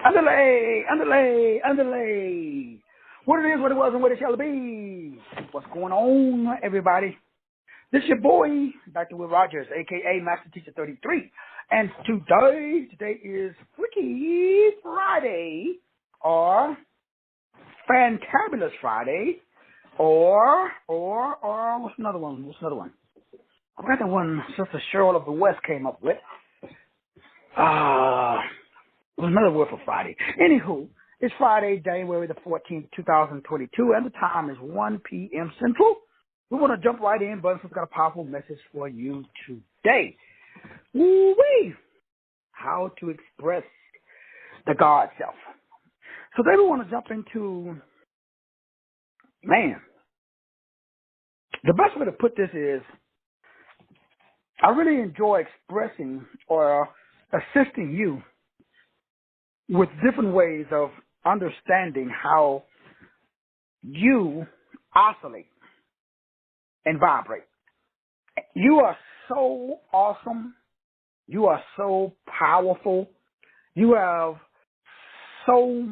Underlay. What it is, what it was, and what it shall be. What's going on, everybody? This is your boy, Dr. Will Rogers, a.k.a. Master Teacher 33. And today is Freaky Friday, or Fantabulous Friday, or what's another one? I forgot the one Sister Cheryl of the West came up with. There's another word for Friday. Anywho, it's Friday, January the 14th, 2022, and the time is 1 p.m. Central. We want to jump right in, but we've got a powerful message for you today. Woo-wee! How to express the God self. So today we want to jump into, the best way to put this is, I really enjoy expressing or assisting you with different ways of understanding how you oscillate and vibrate. You are so awesome. You are so powerful. You have so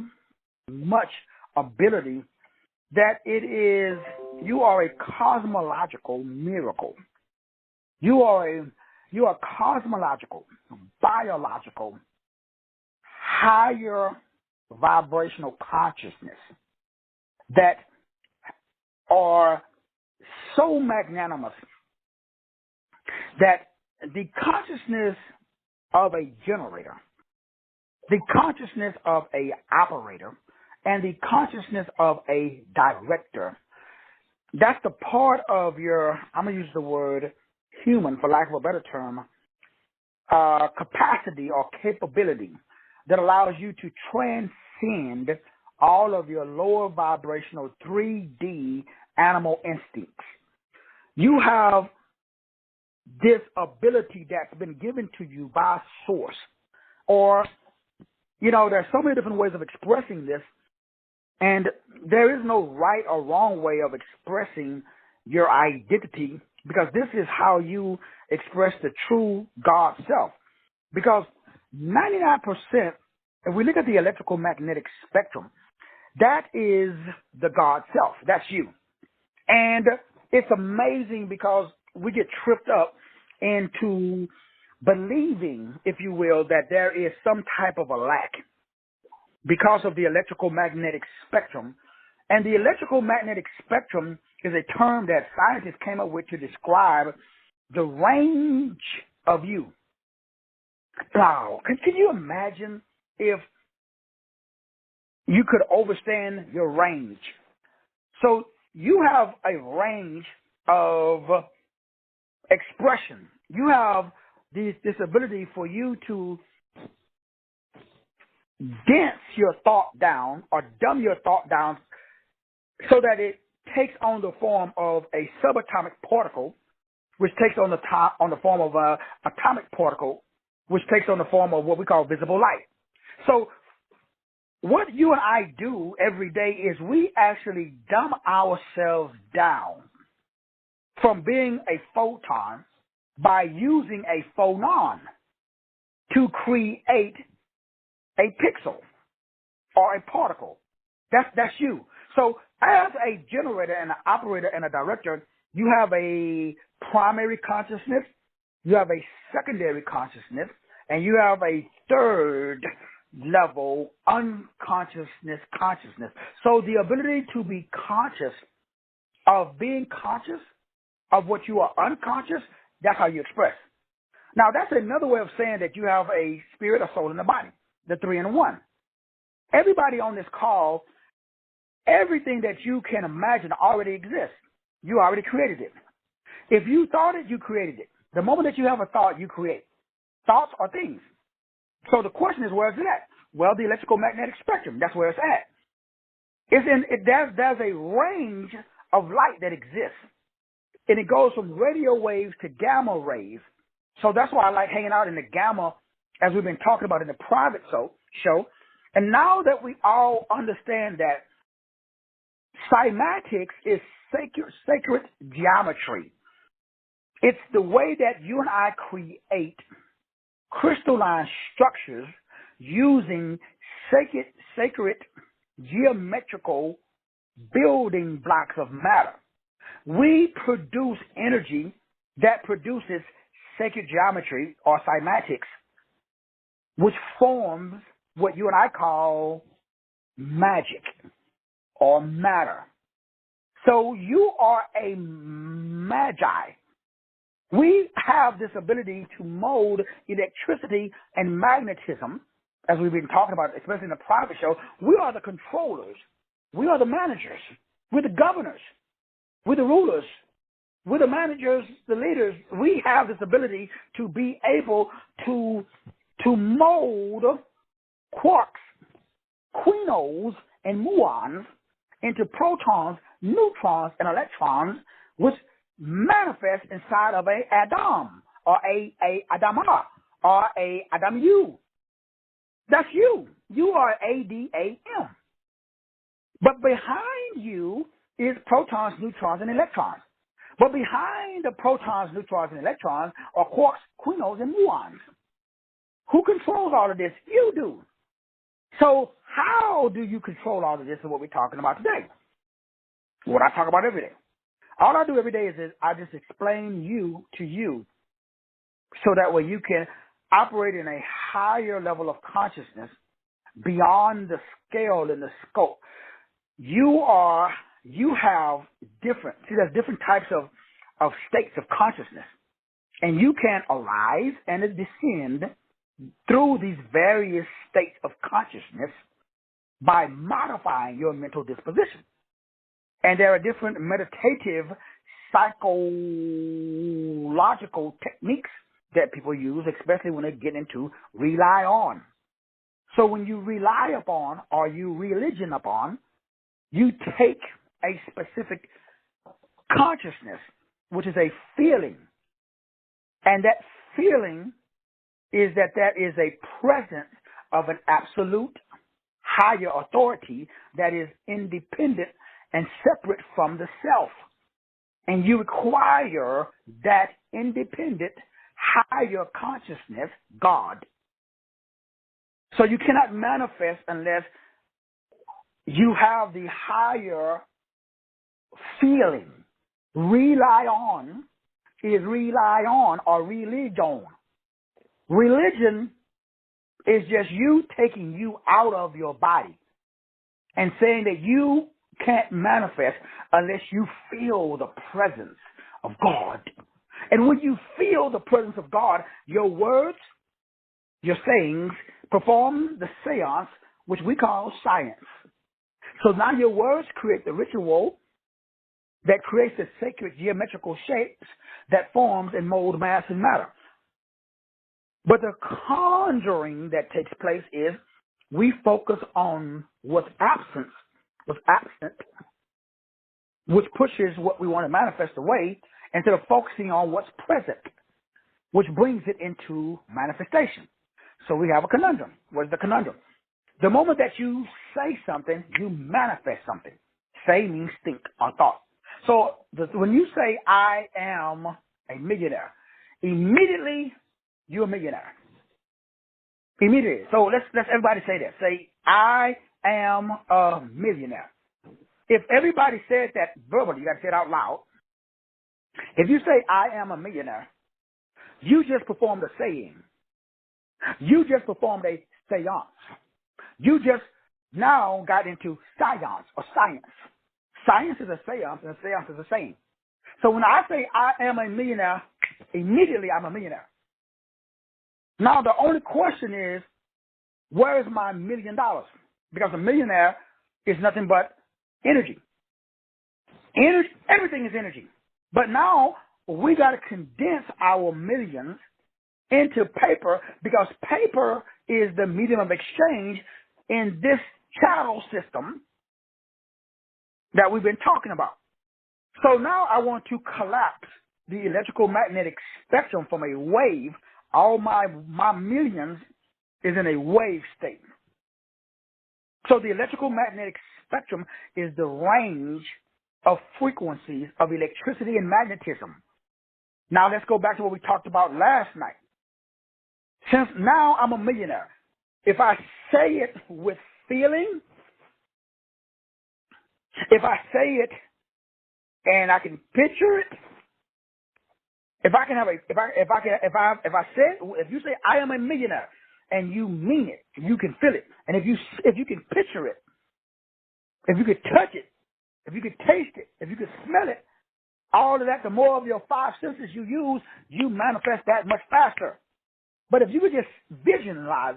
much ability that you are a cosmological miracle. You are cosmological, biological, higher vibrational consciousness that are so magnanimous that the consciousness of a generator, the consciousness of a operator, and the consciousness of a director, that's the part of your, I'm going to use the word human, for lack of a better term, capacity or capability that allows you to transcend all of your lower vibrational 3D animal instincts. You have this ability that's been given to you by source. Or, there's so many different ways of expressing this, and there is no right or wrong way of expressing your identity, because this is how you express the true God self. Because 99%, if we look at the electrical magnetic spectrum, that is the God self. That's you. And it's amazing because we get tripped up into believing, if you will, that there is some type of a lack because of the electrical magnetic spectrum. And the electrical magnetic spectrum is a term that scientists came up with to describe the range of you. Wow. Can you imagine if you could understand your range? So you have a range of expression. You have this ability for you to dense your thought down or dumb your thought down so that it takes on the form of a subatomic particle, which takes on the form of an atomic particle, which takes on the form of what we call visible light. So what you and I do every day is we actually dumb ourselves down from being a photon by using a phonon to create a pixel or a particle. That's you. So as a generator and an operator and a director, you have a primary consciousness, you have a secondary consciousness, and you have a third level unconsciousness consciousness. So the ability to be conscious of being conscious of what you are unconscious, that's how you express. Now, that's another way of saying that you have a spirit, a soul, and a body, the 3 in 1. Everybody on this call, everything that you can imagine already exists. You already created it. If you thought it, you created it. The moment that you have a thought, you create. Thoughts are things. So the question is, where is it at? Well, the electrical magnetic spectrum, that's where it's at. There's a range of light that exists. And it goes from radio waves to gamma rays. So that's why I like hanging out in the gamma, as we've been talking about in the private show. And now that we all understand that cymatics is sacred geometry, it's the way that you and I create crystalline structures using sacred geometrical building blocks of matter. We produce energy that produces sacred geometry or cymatics, which forms what you and I call magic or matter. So you are a magi. We have this ability to mold electricity and magnetism, as we've been talking about, especially in the private show. We are the controllers. We are the managers. We're the governors. We're the rulers. We're the managers, the leaders. We have this ability to be able to mold quarks, quinons, and muons into protons, neutrons, and electrons, which manifest inside of a Adam or a Adama or a Adamu. That's you. You are ADAM. But behind you is protons, neutrons, and electrons. But behind the protons, neutrons, and electrons are quarks, quinons, and muons. Who controls all of this? You do. So how do you control all of this is what we're talking about today. What I talk about every day. All I do every day is I just explain you to you so that way you can operate in a higher level of consciousness beyond the scale and the scope. There's different types of states of consciousness. And you can arise and descend through these various states of consciousness by modifying your mental disposition. And there are different meditative, psychological techniques that people use, especially when they get into rely on. So when you rely upon or you religion upon, you take a specific consciousness, which is a feeling. And that feeling is that there is a presence of an absolute higher authority that is independent and separate from the self. And you require that independent higher consciousness, God. So you cannot manifest unless you have the higher feeling. Rely on is rely on or religion. Religion is just you taking you out of your body and saying that you can't manifest unless you feel the presence of God. And when you feel the presence of God, your words, your sayings perform the seance, which we call science. So now your words create the ritual that creates the sacred geometrical shapes that forms and mold mass and matter. But the conjuring that takes place is we focus on what's absent, which pushes what we want to manifest away instead of focusing on what's present, which brings it into manifestation. So we have a conundrum. What is the conundrum? The moment that you say something, you manifest something. Say means think or thought. So when you say, I am a millionaire, immediately you're a millionaire. Immediately. So let's everybody say that. Say, I am a millionaire. If everybody said that verbally, you got to say it out loud. If you say, I am a millionaire, you just performed a saying. You just performed a seance. You just now got into science or science. Science is a seance and a seance is a saying. So when I say I am a millionaire, immediately I'm a millionaire. Now the only question is, where is my $1 million? Because a millionaire is nothing but energy. Everything is energy. But now we got to condense our millions into paper because paper is the medium of exchange in this chattel system that we've been talking about. So now I want to collapse the electrical magnetic spectrum from a wave. All my millions is in a wave state. So the electrical magnetic spectrum is the range of frequencies of electricity and magnetism. Now let's go back to what we talked about last night. Since now I'm a millionaire, if I say it with feeling, if I say it and I can picture it, if I can have a, if I say, if you say I am a millionaire and you mean it, you can feel it, and if you can picture it, if you could touch it, if you could taste it, if you could smell it, all of that, the more of your five senses you use, you manifest that much faster. But if you could just visualize,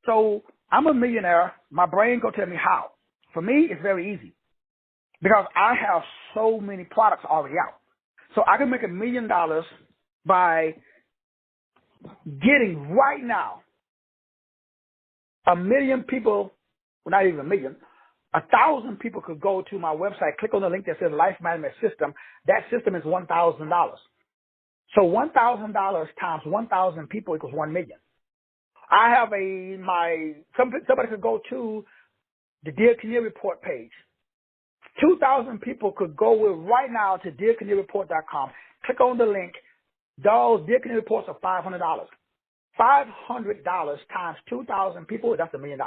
so I'm a millionaire, my brain go tell me how. For me, it's very easy because I have so many products already out. So I can make $1 million by getting right now 1 million people, well, not even 1 million, 1,000 people could go to my website, click on the link that says Life Management System. That system is $1,000. So $1,000 times 1,000 people equals 1 million. I have somebody could go to the Dear Canary Report page. 2,000 people could go right now to DearCanaryReport.com, click on the link. Those Dear Canary Reports are $500. $500 times 2,000 people, that's $1 million.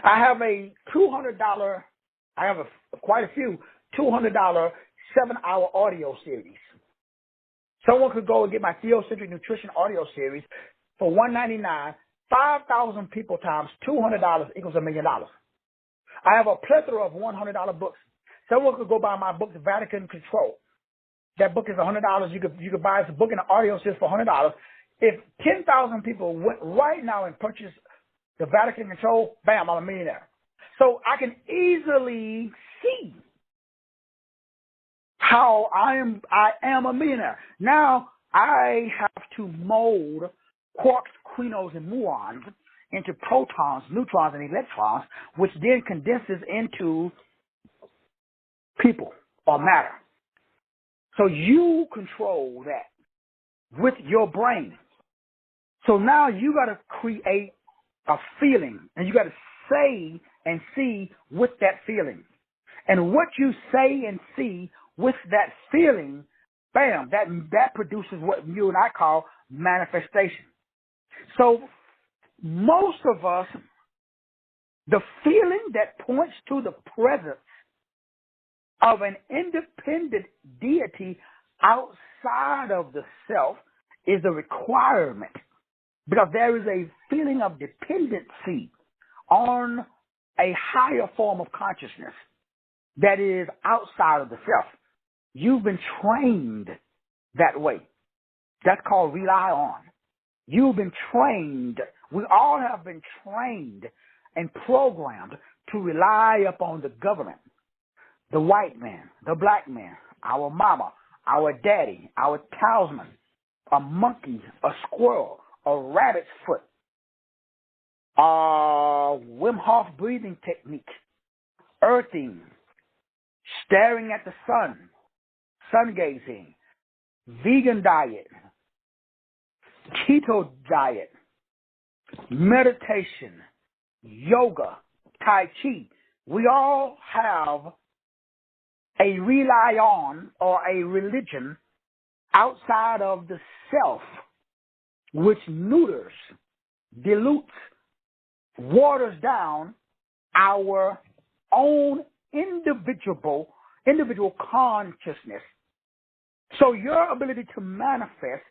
I have a $200, I have quite a few $200 7-hour audio series. Someone could go and get my Theocentric Nutrition audio series for $199. 5,000 people times $200 equals $1 million. I have a plethora of $100 books. Someone could go buy my book, The Vatican Control. That book is $100. You could buy this book in an audio series for $100. If 10,000 people went right now and purchased The Vatican Control, bam, I'm a millionaire. So I can easily see how I am a millionaire. Now I have to mold quarks, quinons, and muons into protons, neutrons, and electrons, which then condenses into people or matter. So you control that with your brain. So now you got to create a feeling, and you got to say and see with that feeling. And what you say and see with that feeling, bam, that produces what you and I call manifestation. So most of us, the feeling that points to the presence of an independent deity outside of the self is a requirement, because there is a feeling of dependency on a higher form of consciousness that is outside of the self. You've been trained that way. That's called rely on. You've been trained. We all have been trained and programmed to rely upon the government, the white man, the black man, our mama, our daddy, our talisman, a monkey, a squirrel, a rabbit's foot, Wim Hof breathing technique, earthing, staring at the sun gazing, vegan diet, keto diet, meditation, yoga, tai chi. We all have a rely on or a religion outside of the self, which neuters, dilutes, waters down our own individual consciousness. So your ability to manifest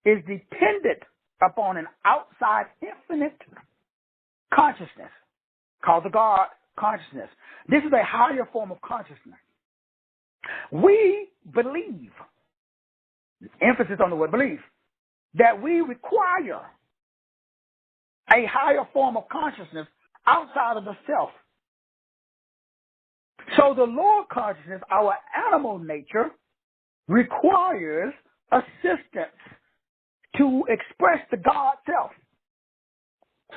is dependent upon an outside infinite consciousness called the God consciousness. This is a higher form of consciousness. We believe, emphasis on the word believe, that we require a higher form of consciousness outside of the self. So the lower consciousness, our animal nature, requires assistance to express the God self.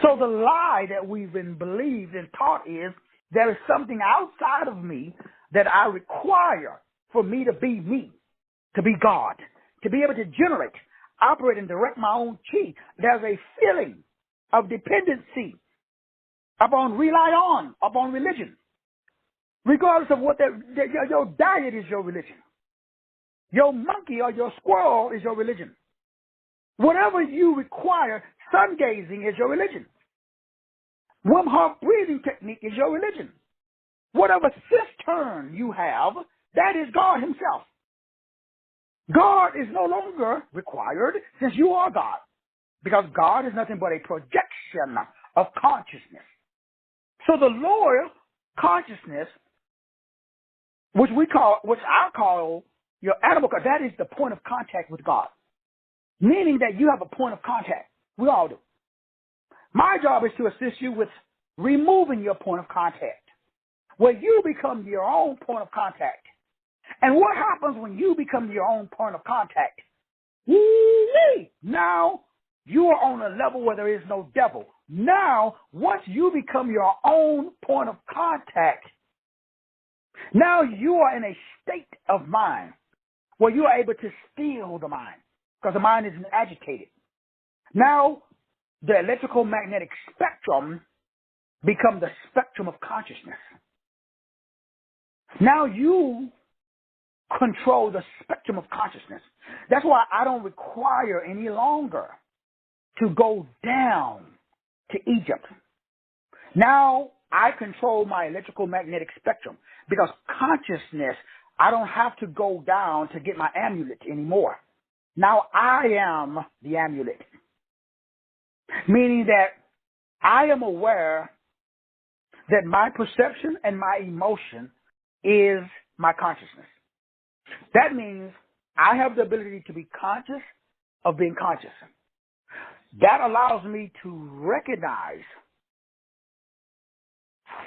So the lie that we've been believed and taught is there is something outside of me that I require for me, to be God, to be able to generate, operate, and direct my own chi. There's a feeling of dependency upon religion. Regardless of what your diet is your religion. Your monkey or your squirrel is your religion. Whatever you require, sun gazing is your religion. Wim Hof breathing technique is your religion. Whatever cistern you have, that is God himself. God is no longer required since you are God, because God is nothing but a projection of consciousness. So the lower consciousness, which I call your animal, that is the point of contact with God, meaning that you have a point of contact. We all do. My job is to assist you with removing your point of contact, where you become your own point of contact. And what happens when you become your own point of contact? Now you are on a level where there is no devil. Now, once you become your own point of contact, now you are in a state of mind where you are able to still the mind, because the mind isn't agitated. Now, the electrical magnetic spectrum becomes the spectrum of consciousness. Now you control the spectrum of consciousness. That's why I don't require any longer to go down to Egypt. Now I control my electrical magnetic spectrum, because consciousness, I don't have to go down to get my amulet anymore. Now I am the amulet, meaning that I am aware that my perception and my emotion is my consciousness. That means I have the ability to be conscious of being conscious. That allows me to recognize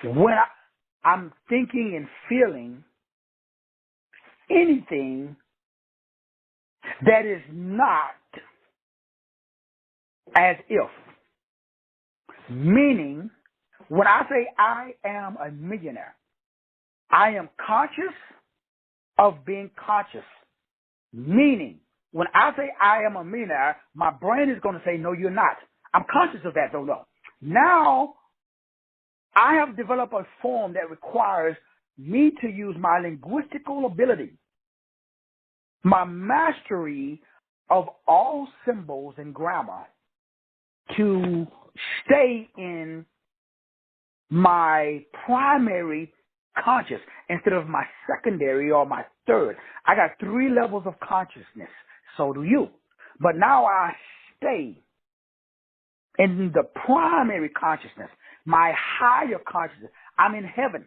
when I'm thinking and feeling anything that is not as if. Meaning, when I say I am a millionaire, I am conscious of being conscious. Meaning, when I say I am a millionaire, my brain is going to say, no, you're not. I'm conscious of that, though. No. Now, I have developed a form that requires me to use my linguistical ability, my mastery of all symbols and grammar, to stay in my primary conscious instead of my secondary or my third. I got 3 levels of consciousness. So do you. But now I stay in the primary consciousness, my higher consciousness. I'm in heaven.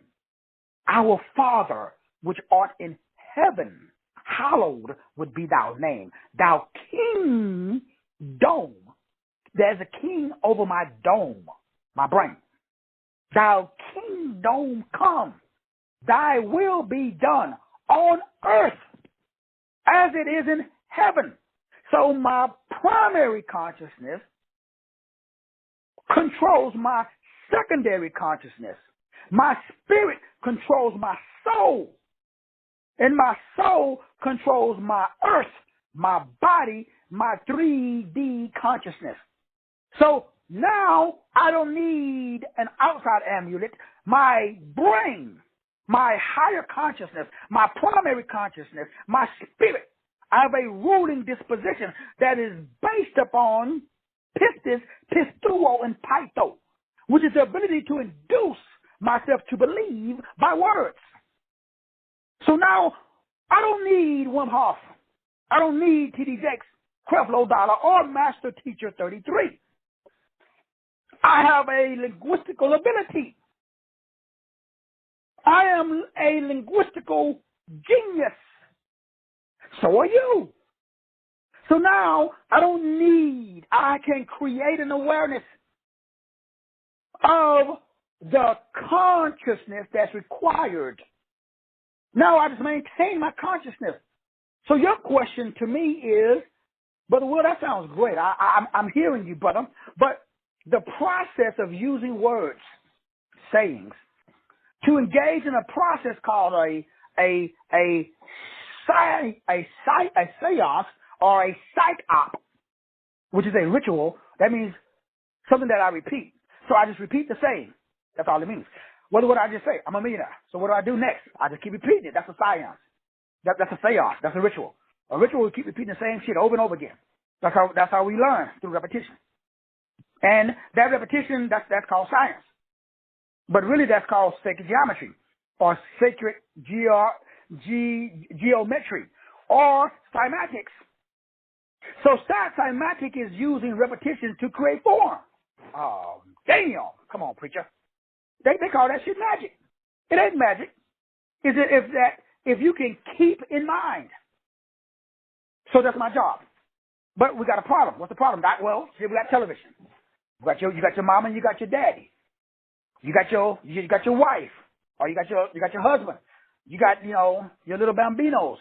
Our Father, which art in heaven, hallowed would be thy name. Thou king dome. There's a king over my dome, my brain. Thou kingdom come. Thy will be done on earth as it is in heaven. So my primary consciousness controls my secondary consciousness. My spirit controls my soul. And my soul controls my earth, my body, my 3D consciousness. So now I don't need an outside amulet. My brain, my higher consciousness, my primary consciousness, my spirit, I have a ruling disposition that is based upon pistis, pistuo, and paito, which is the ability to induce myself to believe by words. So now I don't need Wim Hof. I don't need T.D. Jakes, Creflo Dollar, or Master Teacher 33. I have a linguistical ability. I am a linguistical genius. So are you. So now I can create an awareness of the consciousness that's required. Now I just maintain my consciousness. So your question to me is, Brother Will, that sounds great. I'm hearing you, brother. But the process of using words, sayings, to engage in a process called a seance or a psych-op, which is a ritual, that means something that I repeat. So I just repeat the saying. That's all it means. What do I just say? I'm a millionaire. So what do I do next? I just keep repeating it. That's a seance. That's a seance. That's a ritual. A ritual will keep repeating the same shit over and over again. That's how we learn, through repetition. And that repetition, that's called science. But really that's called sacred geometry or sacred geometry or cymatics. So cymatic is using repetition to create form. Oh, damn. Come on, preacher. They call that shit magic. It ain't magic. If you can keep in mind. So that's my job. But we got a problem. What's the problem, Doc? Well, see, we got television. You got your mom and you got your daddy. You got your wife, or you got your husband. You got your little bambinos.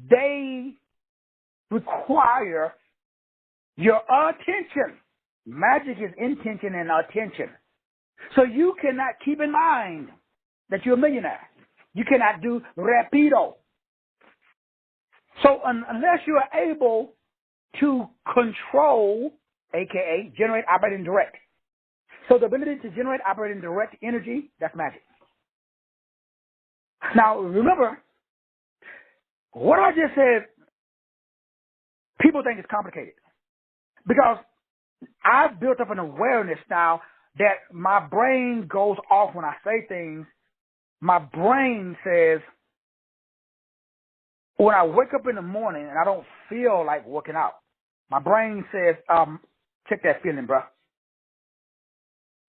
They require your attention. Magic is intention and attention. So you cannot keep in mind that you're a millionaire. You cannot do rapido. So unless you are able to control, aka generate, operate, and direct. So the ability to generate, operate, and direct energy, that's magic. Now remember, what I just said, people think it's complicated. Because I've built up an awareness now that my brain goes off when I say things. My brain says, when I wake up in the morning and I don't feel like working out, my brain says, check that feeling, bro.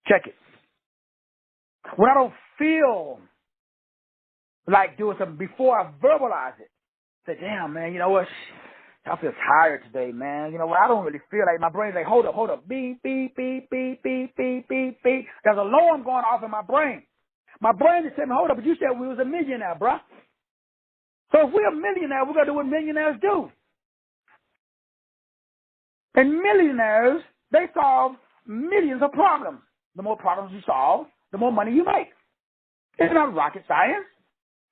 Check it. When I don't feel like doing something, before I verbalize it, say, damn, man, you know what? I feel tired today, man. You know what? I don't really feel like, my brain's like, hold up. Beep, beep, beep, beep, beep, beep, beep, beep. There's an alarm going off in my brain. My brain is saying, hold up, but you said we was a millionaire, bruh. So if we're a millionaire, we're going to do what millionaires do. And millionaires, they solve millions of problems. The more problems you solve, the more money you make. It's not rocket science.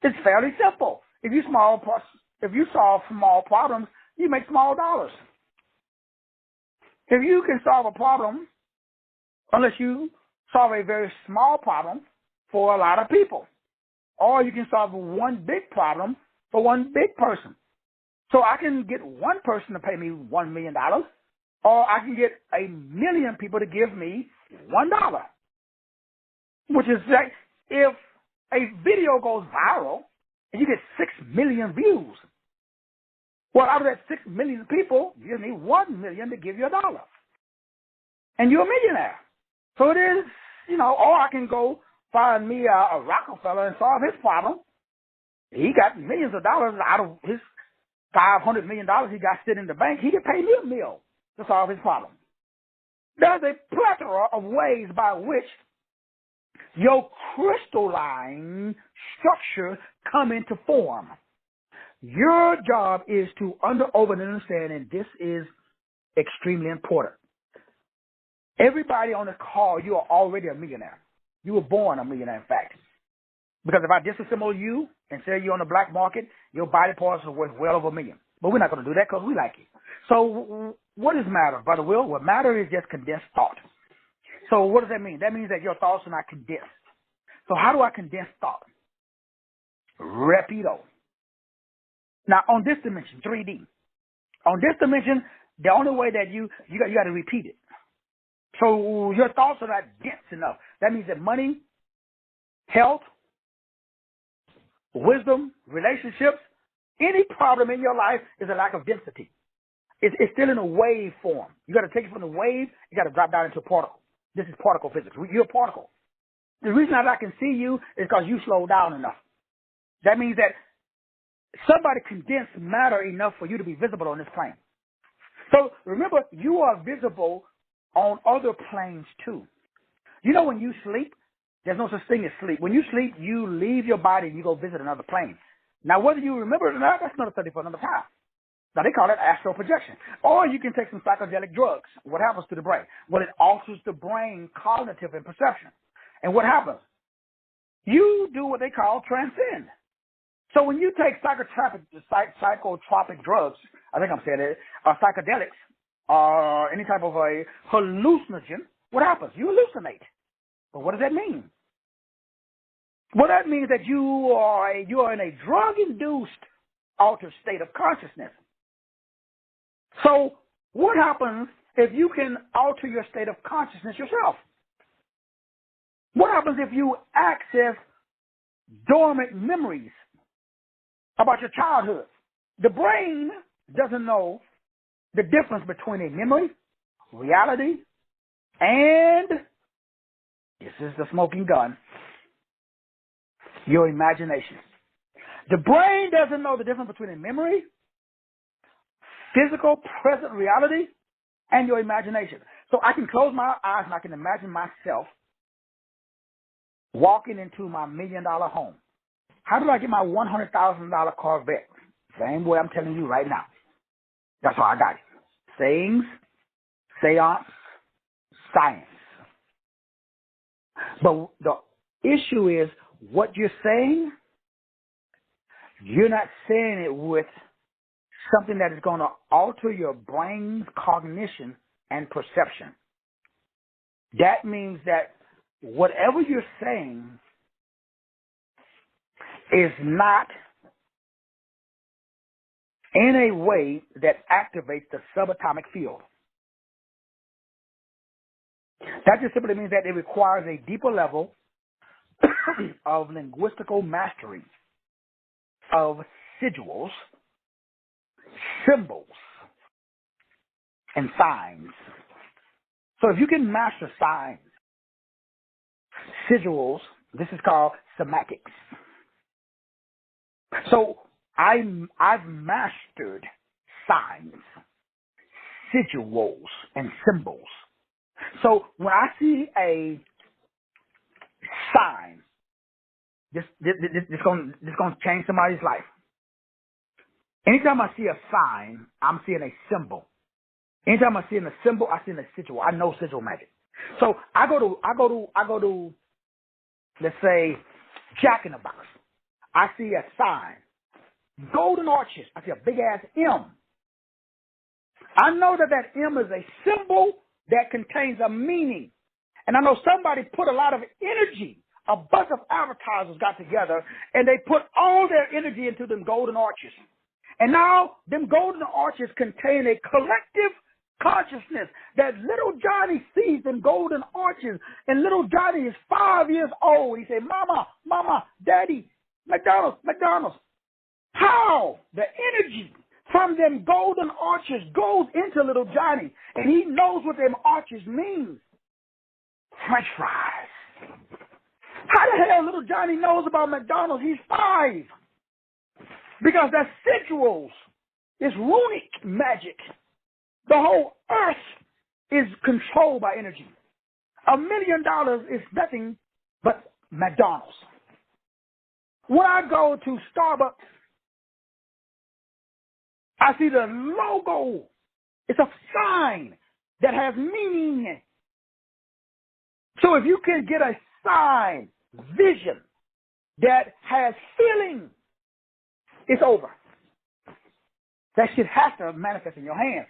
It's fairly simple. If you solve small problems, you make small dollars. If you can solve a problem, unless you solve a very small problem for a lot of people, or you can solve one big problem for one big person. So I can get one person to pay me $1 million, or I can get 1 million people to give me $1. Which is like, if a video goes viral and you get 6 million views, well, out of that 6 million people, you need 1 million to give you $1. And you're a millionaire. So it is, or I can go find me a Rockefeller and solve his problem. He got millions of dollars out of his $500 million he got sitting in the bank. He can pay me $1 million to solve his problem. There's a plethora of ways by which your crystalline structure come into form. Your job is to understand, and this is extremely important. Everybody on the call, you are already a millionaire. You were born a millionaire, in fact. Because if I disassemble you and sell you on the black market, your body parts are worth well over $1 million. But we're not going to do that because we like you. So what is matter, Brother Will? What matter is just condensed thought. So what does that mean? That means that your thoughts are not condensed. So how do I condense thought? Rapido. Now on this dimension, 3D. On this dimension, the only way that you got to repeat it. So your thoughts are not dense enough. That means that money, health, wisdom, relationships, any problem in your life is a lack of density. It's still in a wave form. You got to take it from the wave, you got to drop down into a particle. This is particle physics. You're a particle. The reason that I can see you is because you slow down enough. That means that somebody condensed matter enough for you to be visible on this plane. So remember, you are visible on other planes too. You know, when you sleep, there's no such thing as sleep. When you sleep, you leave your body and you go visit another plane. Now, whether you remember it or not, that's another study for another time. Now, they call it astral projection. Or you can take some psychedelic drugs. What happens to the brain? Well, it alters the brain cognitive and perception. And what happens? You do what they call transcend. So when you take psychotropic drugs, I think I'm saying it, or psychedelics, or any type of a hallucinogen, what happens? You hallucinate. But what does that mean? Well, that means that you are in a drug-induced altered state of consciousness. So What happens if you can alter your state of consciousness yourself? What happens if you access dormant memories about your childhood? The brain doesn't know the difference between a memory, reality, and, this is the smoking gun, your imagination. The brain doesn't know the difference between a memory, physical, present reality, and your imagination. So I can close my eyes and I can imagine myself walking into my $1 million home. How do I get my $100,000 Corvette? Same way I'm telling you right now. That's how I got it. Sayings, seance, science. But the issue is what you're saying, you're not saying it with something that is going to alter your brain's cognition and perception. That means that whatever you're saying is not in a way that activates the subatomic field. That just simply means that it requires a deeper level of linguistical mastery of sigils, symbols, and signs. So if you can master signs, sigils, this is called semantics. So I've mastered signs, sigils, and symbols. So when I see a sign, this going to change somebody's life. Anytime I see a sign, I'm seeing a symbol. Anytime I see a symbol, I see a sigil. I know sigil magic. So I go to, let's say, Jack in the Box. I see a sign, golden arches. I see a big ass M. I know that M is a symbol that contains a meaning. And I know somebody put a lot of energy. A bunch of advertisers got together and they put all their energy into them golden arches. And now them golden arches contain a collective consciousness that little Johnny sees them golden arches. And little Johnny is 5 years old. He said, Mama, Daddy, McDonald's. How the energy from them golden arches goes into little Johnny, and he knows what them arches mean. French fries. How the hell little Johnny knows about McDonald's? He's 5. Because that sigils is runic magic. The whole earth is controlled by energy. $1 million is nothing but McDonald's. When I go to Starbucks, I see the logo. It's a sign that has meaning. So if you can get a sign, vision, that has feeling, it's over. That shit has to manifest in your hands.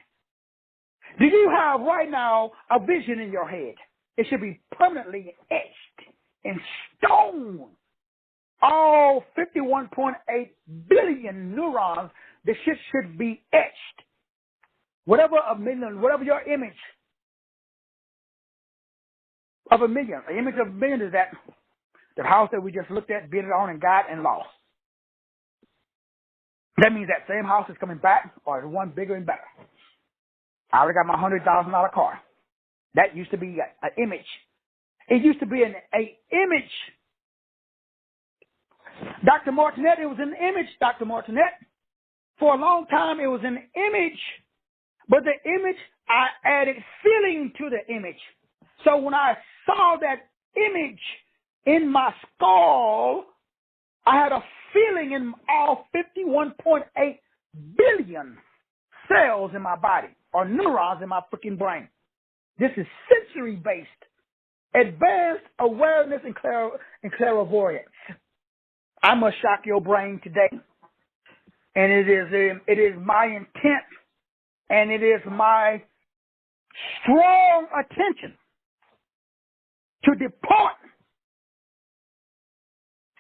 Do you have right now a vision in your head? It should be permanently etched in stone. All 51.8 billion neurons, the shit should be etched. Whatever your image of a million, an image of a million is that the house that we just looked at, bid it on and got and lost. That means that same house is coming back or is one bigger and better. I already got my $100,000 car. That used to be an image. It used to be an image. Dr. Martinet, it was an image, Dr. Martinet. For a long time, it was an image. But the image, I added feeling to the image. So when I saw that image in my skull, I had a feeling in all 51.8 billion cells in my body, or neurons in my freaking brain. This is sensory-based, advanced awareness and clairvoyance. I must shock your brain today. And it is my intent and it is my strong attention to depart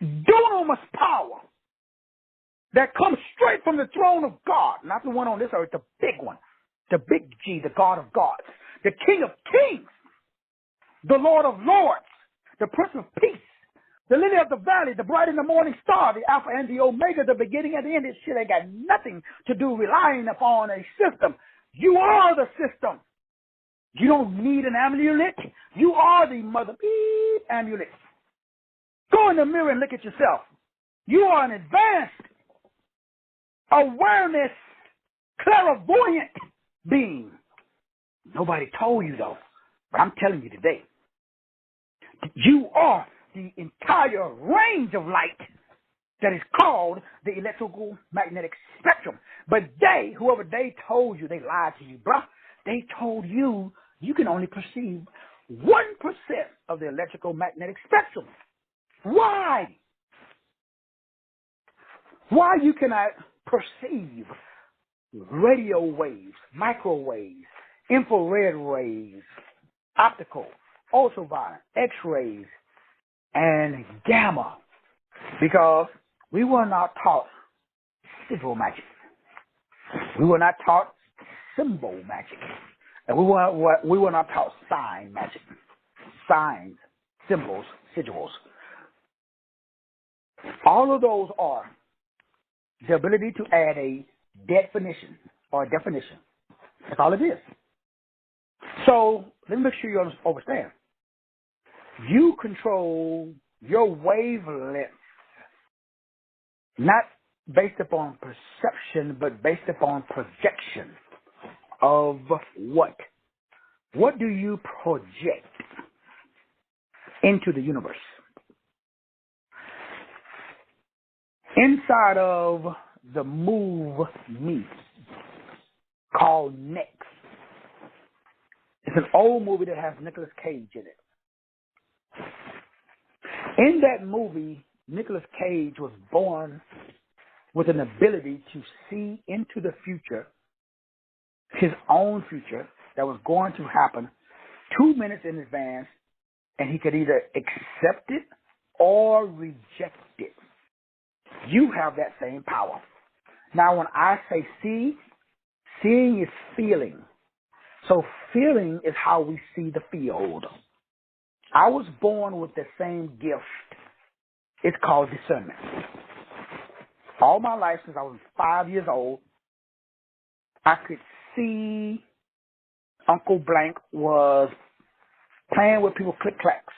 dunamis power that comes straight from the throne of God, not the one on this earth, the big one. the big G, the God of gods, the King of kings, the Lord of lords, the Prince of peace, the lily of the valley, the bright and the morning star, the Alpha and the Omega, the beginning and the end. This shit ain't got nothing to do relying upon a system. You are the system. You don't need an amulet. You are the mother beep amulet. Go in the mirror and look at yourself. You are an advanced awareness, clairvoyant being. Nobody told you though, but I'm telling you today. You are the entire range of light that is called the electrical magnetic spectrum. But whoever they told you, they lied to you, bruh. They told you you can only perceive 1% of the electrical magnetic spectrum. Why? Why you cannot perceive radio waves, microwaves, infrared waves, optical, ultraviolet, X-rays, and gamma? Because we were not taught sigil magic. We were not taught symbol magic. And we were not taught sign magic. Signs, symbols, sigils. All of those are the ability to add a definition or a definition. That's all it is. So let me make sure you understand. You control your wavelength, not based upon perception, but based upon projection of what? What do you project into the universe? Inside of the Move Me called Next. It's an old movie that has Nicolas Cage in it. In that movie, Nicolas Cage was born with an ability to see into the future, his own future, that was going to happen 2 minutes in advance, and he could either accept it or reject it. You have that same power. Now, when I say see, seeing is feeling. So feeling is how we see the field. I was born with the same gift. It's called discernment. All my life, since I was 5 years old, I could see Uncle Blank was playing with people click-clacks.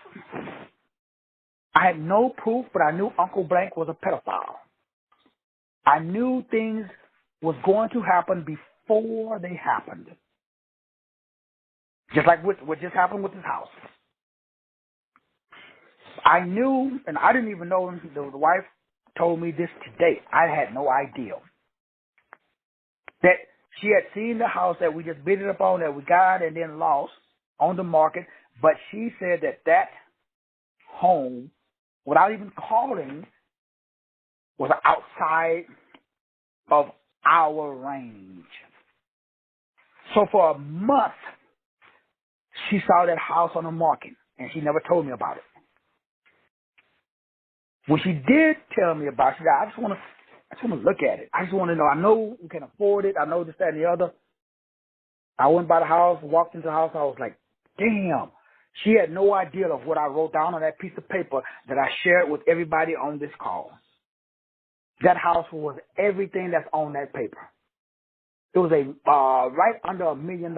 I had no proof, but I knew Uncle Blank was a pedophile. I knew things was going to happen before they happened. Just like what just happened with his house. I knew, and I didn't even know, the wife told me this today. I had no idea. That she had seen the house that we just bid it upon, that we got and then lost on the market, but she said that home, without even calling, was outside of our range. So for a month, she saw that house on the market, and she never told me about it. When she did tell me about it, she said, I just want to look at it. I just want to know. I know we can afford it. I know this, that, and the other. I went by the house, walked into the house. I was like, damn. She had no idea of what I wrote down on that piece of paper that I shared with everybody on this call. That house was everything that's on that paper. It was right under $1 million.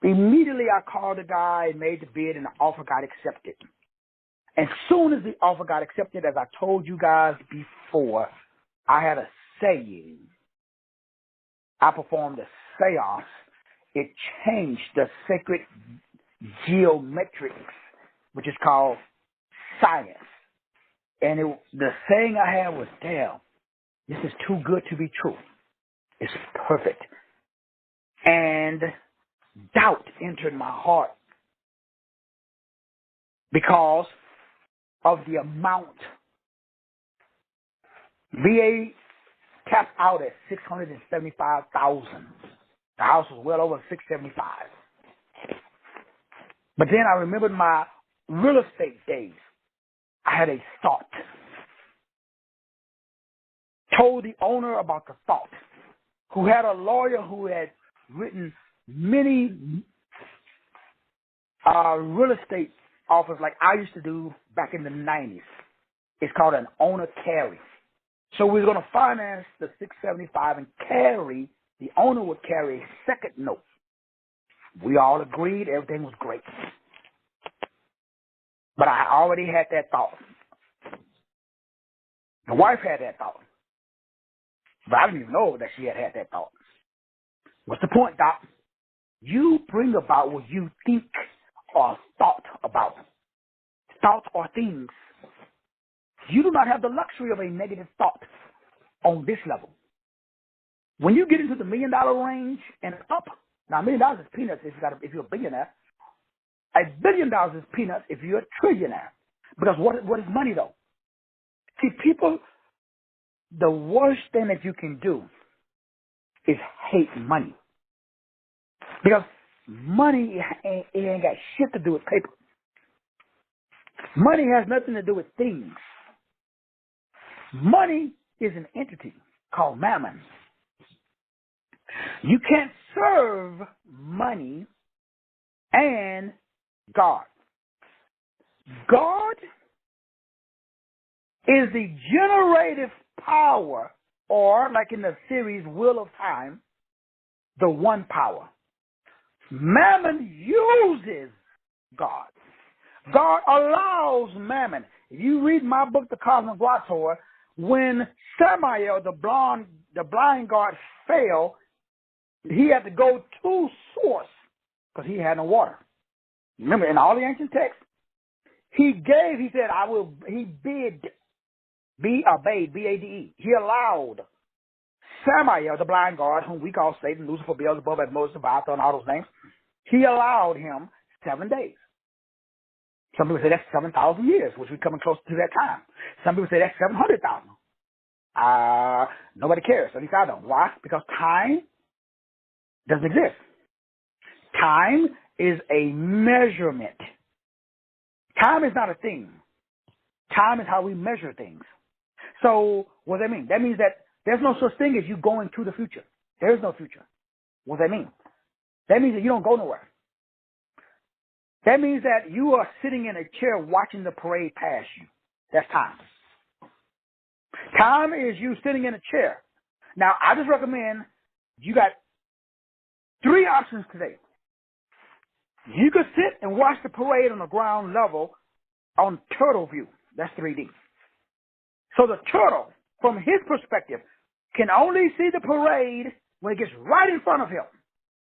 Immediately, I called the guy, made the bid, and the offer got accepted. As soon as the offer got accepted, as I told you guys before, I had a saying. I performed a seance. It changed the sacred geometrics, which is called science. And the saying I had was, damn, this is too good to be true. It's perfect. And doubt entered my heart because of the amount. VA capped out at $675,000. The house was well over $675,000. But then I remembered my real estate days. I had a thought. Told the owner about the thought, who had a lawyer who had written many real estate offers like I used to do back in the 90s. It's called an owner carry. So we were going to finance the 675 and carry, the owner would carry a second note. We all agreed everything was great. But I already had that thought. The wife had that thought. But I didn't even know that she had that thought. What's the point, Doc? You bring about what you think or thought about. Thoughts or things. You do not have the luxury of a negative thought on this level. When you get into the $1 million range and up, now $1 million is peanuts if you're a billionaire. $1 billion is peanuts if you're a trillionaire. Because what is money though? See, people, the worst thing that you can do is hate money. Because money it ain't got shit to do with paper. Money has nothing to do with things. Money is an entity called mammon. You can't serve money and God. God is the generative power, or like in the series Wheel of Time, the one power. Mammon uses God. God allows mammon. If you read my book, The Cosmogrator, when Samael, the blind god, fell, he had to go to source because he had no water. Remember, in all the ancient texts, he said, he bid, B-A-D-E. He allowed Samael, the blind god, whom we call Satan, Lucifer, Beelzebub, Moses, Leviathan, all those names, he allowed him 7 days. Some people say that's 7,000 years, which we're coming close to that time. Some people say that's 700,000. Nobody cares, at least I don't. Why? Because time doesn't exist. Time is a measurement. Time is not a thing. Time is how we measure things. So what does that mean? That means that there's no such thing as you going to the future. There is no future. What does that mean? That means that you don't go nowhere. That means that you are sitting in a chair watching the parade pass you. That's time. Time is you sitting in a chair. Now, I just recommend you got 3 options today. You could sit and watch the parade on the ground level on turtle view. That's 3D. So the turtle, from his perspective, can only see the parade when it gets right in front of him.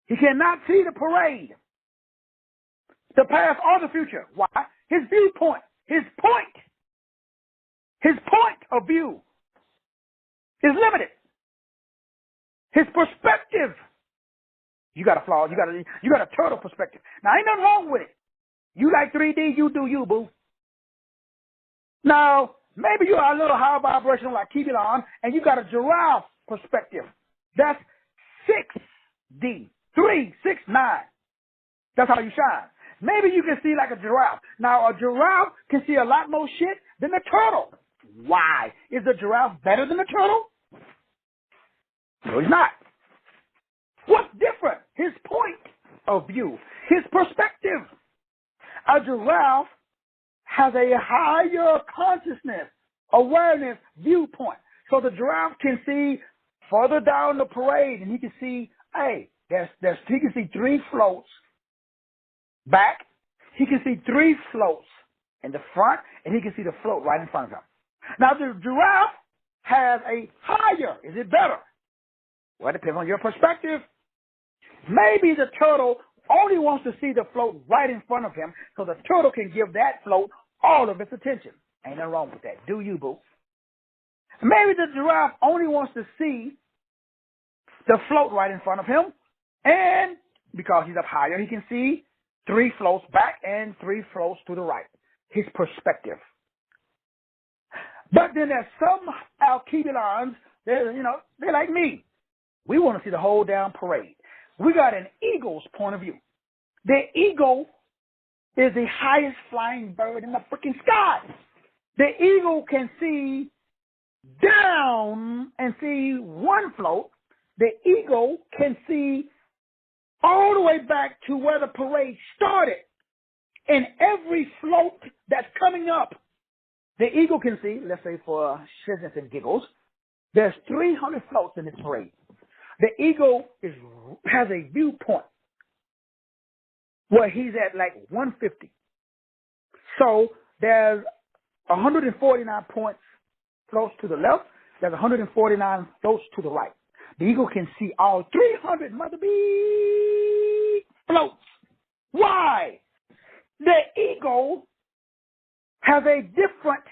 He cannot see the parade, the past or the future. Why? His viewpoint, his point of view is limited. His perspective, you got a flaw. You got a turtle perspective. Now, ain't nothing wrong with it. You like 3D, you do you, boo. Now, maybe you are a little high vibrational like Kibelon, and you got a giraffe perspective. That's 6D. 3, 6, 9. That's how you shine. Maybe you can see like a giraffe. Now, a giraffe can see a lot more shit than a turtle. Why? Is the giraffe better than the turtle? No, he's not. What's different? His point of view, his perspective. A giraffe has a higher consciousness, awareness, viewpoint. So the giraffe can see further down the parade, and he can see, hey, he can see 3 floats back. He can see 3 floats in the front, and he can see the float right in front of him. Now, the giraffe has a higher. Is it better? Well, it depends on your perspective. Maybe the turtle only wants to see the float right in front of him, so the turtle can give that float all of its attention. Ain't nothing wrong with that. Do you, boo? Maybe the giraffe only wants to see the float right in front of him, and because he's up higher, he can see 3 floats back and 3 floats to the right. His perspective. But then there's some Alkebulons, they're like me. We want to see the whole damn parade. We got an eagle's point of view. The eagle is the highest flying bird in the freaking sky. The eagle can see down and see 1 float. the eagle can see all the way back to where the parade started. And every float that's coming up, the eagle can see, let's say for shits and giggles, there's 300 floats in this parade. The eagle has a viewpoint where he's at like 150. So there's 149 points floats to the left. There's 149 floats to the right. The eagle can see all 300 mother bee floats. Why? The eagle has a different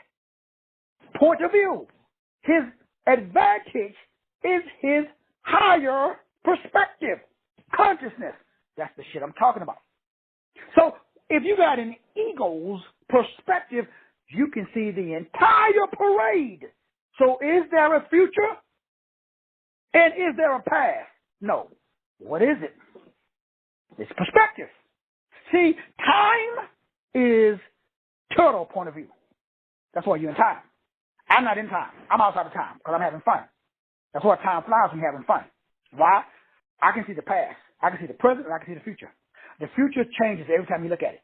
point of view. His advantage is his higher perspective, consciousness. That's the shit I'm talking about. So if you got an eagle's perspective, you can see the entire parade. So is there a future? And is there a past? No. What is it? It's perspective. See, time is total point of view. That's why you're in time. I'm not in time. I'm outside of time because I'm having fun. That's why time flies when you're having fun. Why? I can see the past. I can see the present, and I can see the future. The future changes every time you look at it.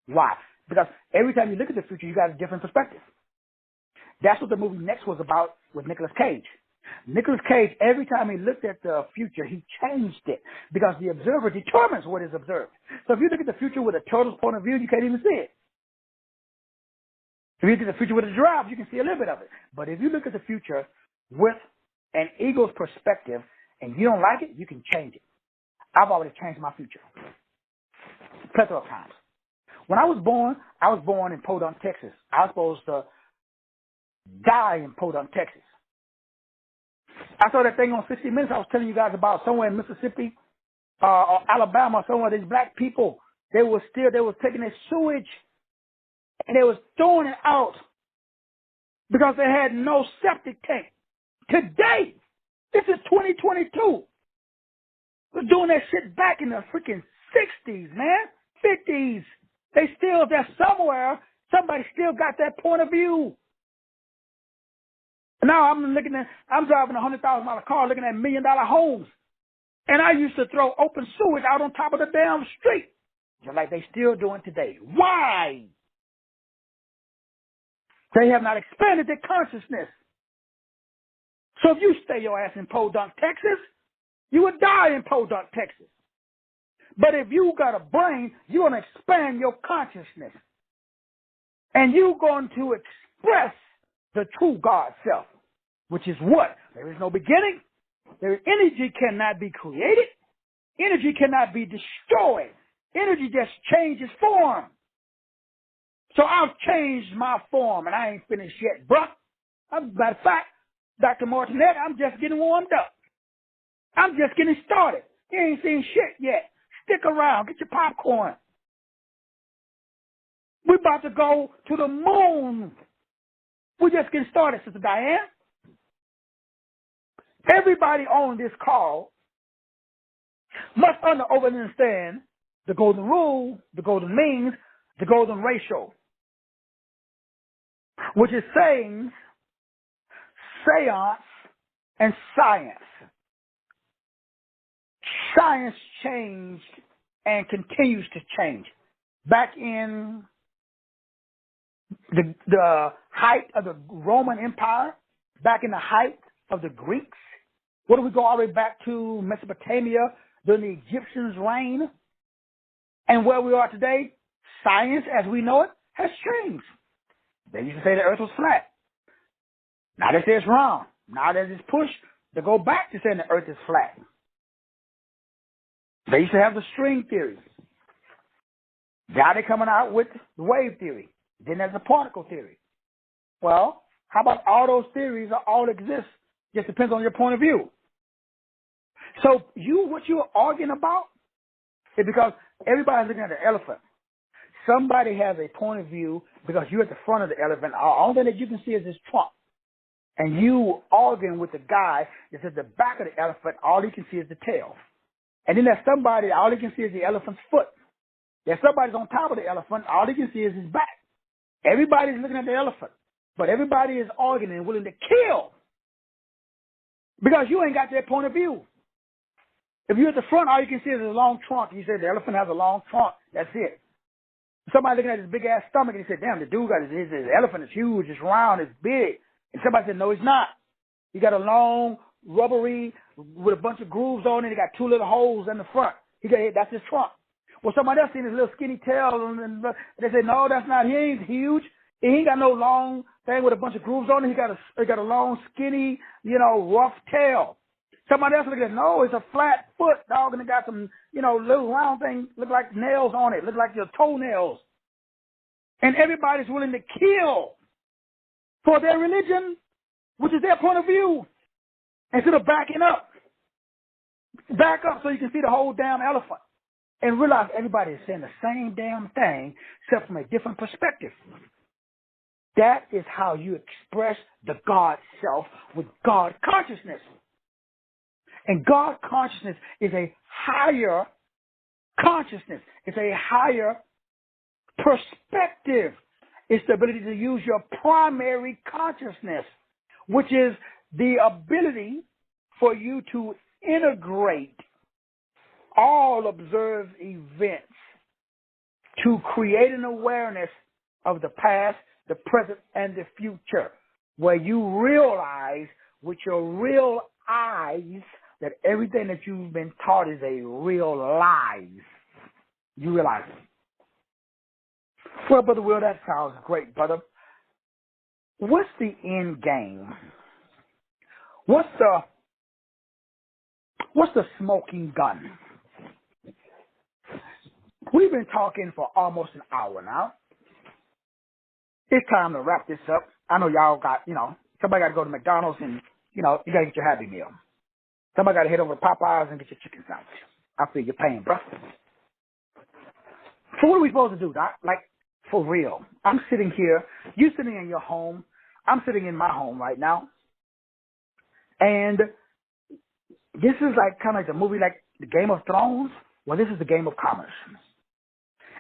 Why? Because every time you look at the future, you got a different perspective. That's what the movie Next was about with Nicolas Cage. Nicolas Cage, every time he looked at the future, he changed it because the observer determines what is observed. So if you look at the future with a turtle's point of view, you can't even see it. If you look at the future with a giraffe, you can see a little bit of it. But if you look at the future with an eagle's perspective and you don't like it, you can change it. I've already changed my future. Plethora of times. When I was born in Podunk, Texas. I was supposed to die in Podunk, Texas. I saw that thing on 60 Minutes I was telling you guys about somewhere in Mississippi or Alabama, somewhere these black people, they was taking their sewage and they was throwing it out because they had no septic tank. Today, this is 2022. We're doing that shit back in the freaking 60s, man, 50s. They're somewhere, somebody still got that point of view. Now I'm driving a $100,000 car looking at $1 million homes. And I used to throw open sewage out on top of the damn street. Just like they still doing today. Why? They have not expanded their consciousness. So if you stay your ass in Podunk, Texas, you would die in Podunk, Texas. But if you got a brain, you're going to expand your consciousness. And you're going to express the true God self, which is what? There is no beginning. Energy cannot be created. Energy cannot be destroyed. Energy just changes form. So I've changed my form, and I ain't finished yet, bruh. Matter of fact, Dr. Martinet, I'm just getting warmed up. I'm just getting started. You ain't seen shit yet. Stick around. Get your popcorn. We're about to go to the moon. We're just getting started, Sister Diane. Everybody on this call must understand the golden rule, the golden means, the golden ratio, which is sayings, seance, and science. Science changed and continues to change. Back in the height of the Roman Empire, back in the height of the Greeks, what do we go all the way back to Mesopotamia during the Egyptians' reign? And where we are today, science as we know it has changed. They used to say the earth was flat. Now they say it's round. Now there's this push to go back to saying the earth is flat. They used to have the string theory. Now they're coming out with the wave theory. Then there's the particle theory. Well, how about all those theories all exist? Just depends on your point of view. So what you're arguing about is because everybody's looking at the elephant. Somebody has a point of view because you're at the front of the elephant. All that you can see is his trunk. And you arguing with the guy that's at the back of the elephant, all he can see is the tail. And then there's somebody, all he can see is the elephant's foot. There's somebody's on top of the elephant, all he can see is his back. Everybody's looking at the elephant, but everybody is arguing and willing to kill because you ain't got their point of view. If you're at the front, all you can see is a long trunk. You say the elephant has a long trunk. That's it. Somebody looking at his big ass stomach and he said, damn, the dude got his elephant is huge, it's round, it's big. And somebody said, no, he's not. He got a long, rubbery, with a bunch of grooves on it. He got two little holes in the front. That's his trunk. Well, somebody else seen his little skinny tail, and they said, no, that's not. He ain't huge. He ain't got no long thing with a bunch of grooves on it. He got a long, skinny, rough tail. Somebody else looked at it, no, it's a flat foot, dog, and it got some, little round things, look like nails on it, look like your toenails. And everybody's willing to kill for their religion, which is their point of view, instead of backing up. Back up so you can see the whole damn elephant. And realize everybody is saying the same damn thing, except from a different perspective. That is how you express the God self with God consciousness. And God consciousness is a higher consciousness. It's a higher perspective. It's the ability to use your primary consciousness, which is the ability for you to integrate all observed events to create an awareness of the past, the present, and the future, where you realize with your real eyes that everything that you've been taught is a real lie. You realize it. Well, Brother Will, that sounds great, brother. What's the end game? What's the smoking gun? We've been talking for almost an hour now. It's time to wrap this up. I know y'all got, somebody got to go to McDonald's and, you got to get your Happy Meal. Somebody got to head over to Popeyes and get your chicken sandwich. I feel your pain, bro. So what are we supposed to do, Doc? Like, for real. I'm sitting here. You're sitting in your home. I'm sitting in my home right now. And this is like kind of like the movie like the Game of Thrones. Well, this is the game of commerce.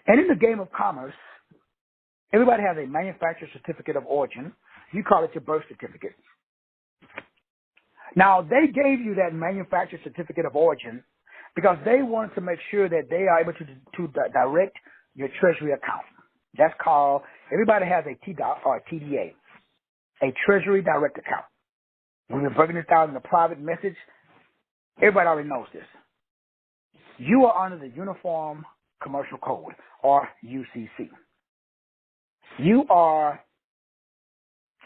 And in the game of commerce, everybody has a manufacturer certificate of origin. You call it your birth certificate. Now, they gave you that manufacturer certificate of origin because they wanted to make sure that they are able to direct your treasury account. That's called, everybody has a TDOC or a TDA, a treasury direct account. When we're breaking this down in the private message, everybody already knows this. You are under the Uniform Commercial Code, or UCC. You are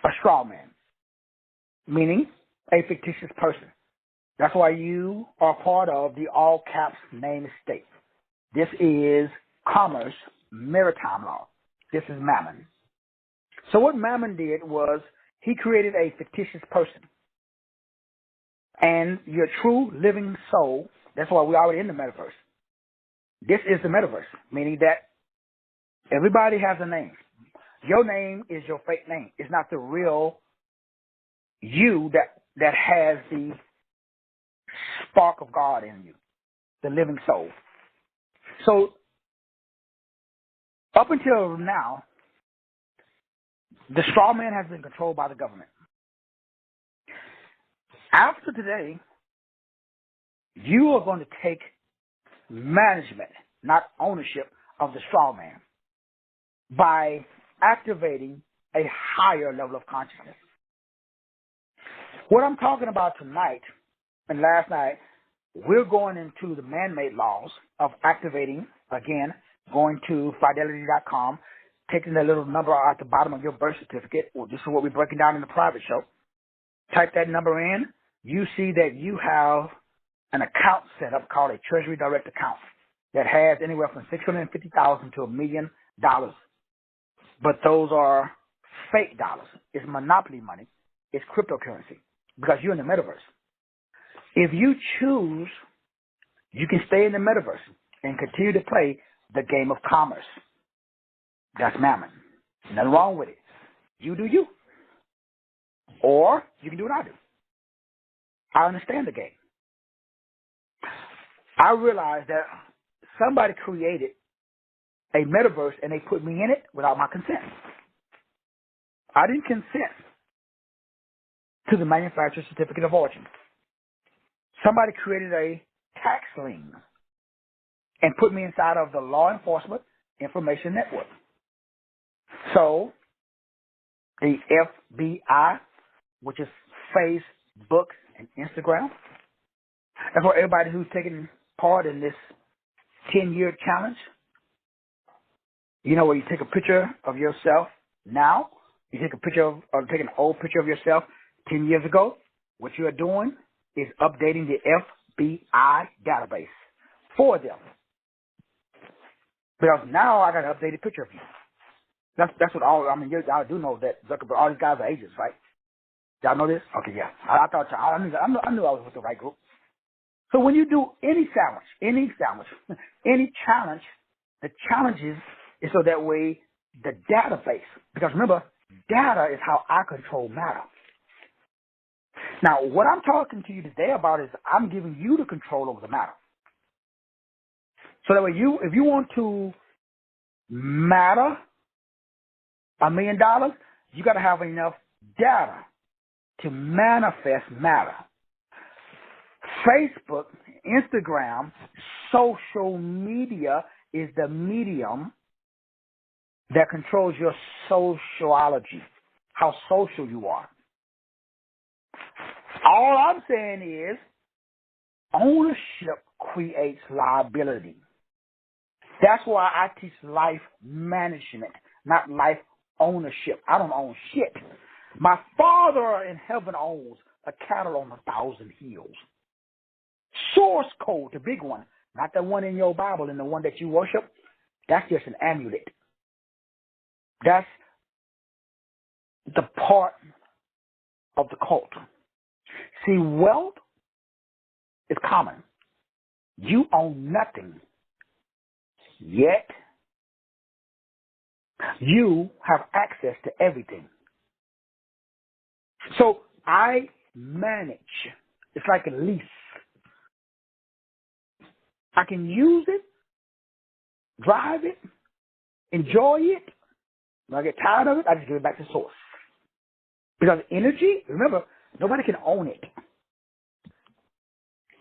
a straw man, meaning a fictitious person. That's why you are part of the all caps name state. This is commerce, maritime law. This is Mammon. So what Mammon did was he created a fictitious person. And your true living soul, that's why we're already in the metaverse. This is the metaverse, meaning that everybody has a name. Your name is your fake name. It's not the real you that has the spark of God in you, the living soul. So up until now, the straw man has been controlled by the government. After today, you are going to take management, not ownership, of the straw man by activating a higher level of consciousness. What I'm talking about tonight and last night, we're going into the man-made laws of activating, again, going to fidelity.com, taking the little number at the bottom of your birth certificate. Well, this is what we're breaking down in the private show. Type that number in. You see that you have an account set up called a Treasury Direct account that has anywhere from $650,000 to $1 million. But those are fake dollars. It's monopoly money. It's cryptocurrency because you're in the metaverse. If you choose, you can stay in the metaverse and continue to play the game of commerce. That's Mammon. Nothing wrong with it. You do you. Or you can do what I do. I understand the game. I realized that somebody created a metaverse and they put me in it without my consent. I didn't consent to the manufacturer's certificate of origin. Somebody created a tax liens and put me inside of the law enforcement information network. So the FBI, which is Facebook and Instagram, that's for everybody who's taking part in this 10-year challenge. You know, where you take a picture of yourself now, you take a picture of, or take an old picture of yourself 10 years ago. What you are doing is updating the FBI database for them. Because now I got an updated picture of you. That's what all, I mean, y'all do know that Zuckerberg, all these guys are agents, right? Y'all know this? Okay, yeah. I thought I knew I was with the right group. So when you do any challenge, the challenges is so that way the database, because remember, data is how I control matter. Now, what I'm talking to you today about is I'm giving you the control over the matter. So that way if you want to matter $1 million, you got to have enough data to manifest matter. Facebook, Instagram, social media is the medium that controls your sociology, how social you are. All I'm saying is ownership creates liability. That's why I teach life management, not life ownership. I don't own shit. My Father in heaven owns a cattle on 1,000 hills. Source code, the big one, not the one in your Bible and the one that you worship. That's just an amulet. That's the part of the cult. See, wealth is common. You own nothing, yet you have access to everything. So I manage. It's like a lease. I can use it, drive it, enjoy it. When I get tired of it, I just give it back to source. Because energy, remember, nobody can own it.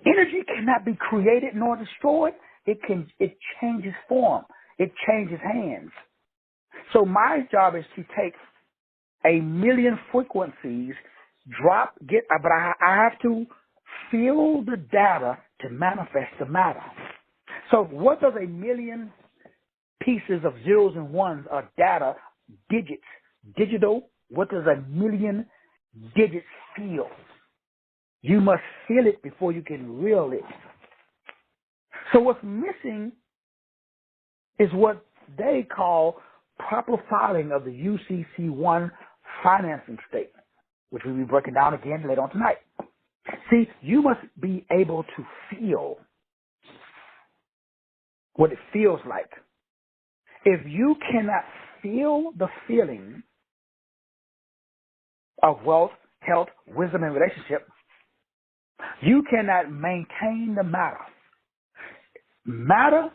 Energy cannot be created nor destroyed. It changes form. It changes hands. So my job is to take 1 million frequencies, but I have to feel the data to manifest the matter. So what does 1 million pieces of zeros and ones or data, digits, digital, what does 1 million digits feel? You must feel it before you can reel it. So what's missing is what they call proper filing of the UCC1 financing statement, which we'll be breaking down again later on tonight. See, you must be able to feel what it feels like. If you cannot feel the feeling of wealth, health, wisdom, and relationship, you cannot maintain the matter. Matter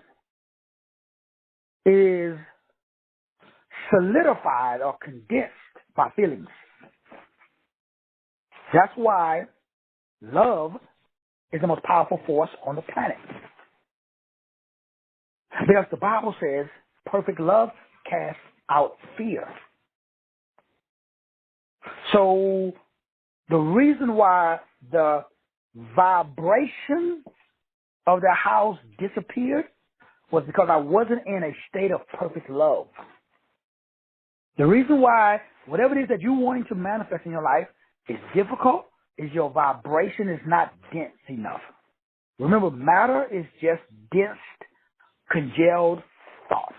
is solidified or condensed by feelings. That's why love is the most powerful force on the planet. Because the Bible says perfect love casts out fear. So the reason why the vibration of the house disappeared was because I wasn't in a state of perfect love. The reason why whatever it is that you're wanting to manifest in your life is difficult is your vibration is not dense enough. Remember, matter is just dense, congealed thought.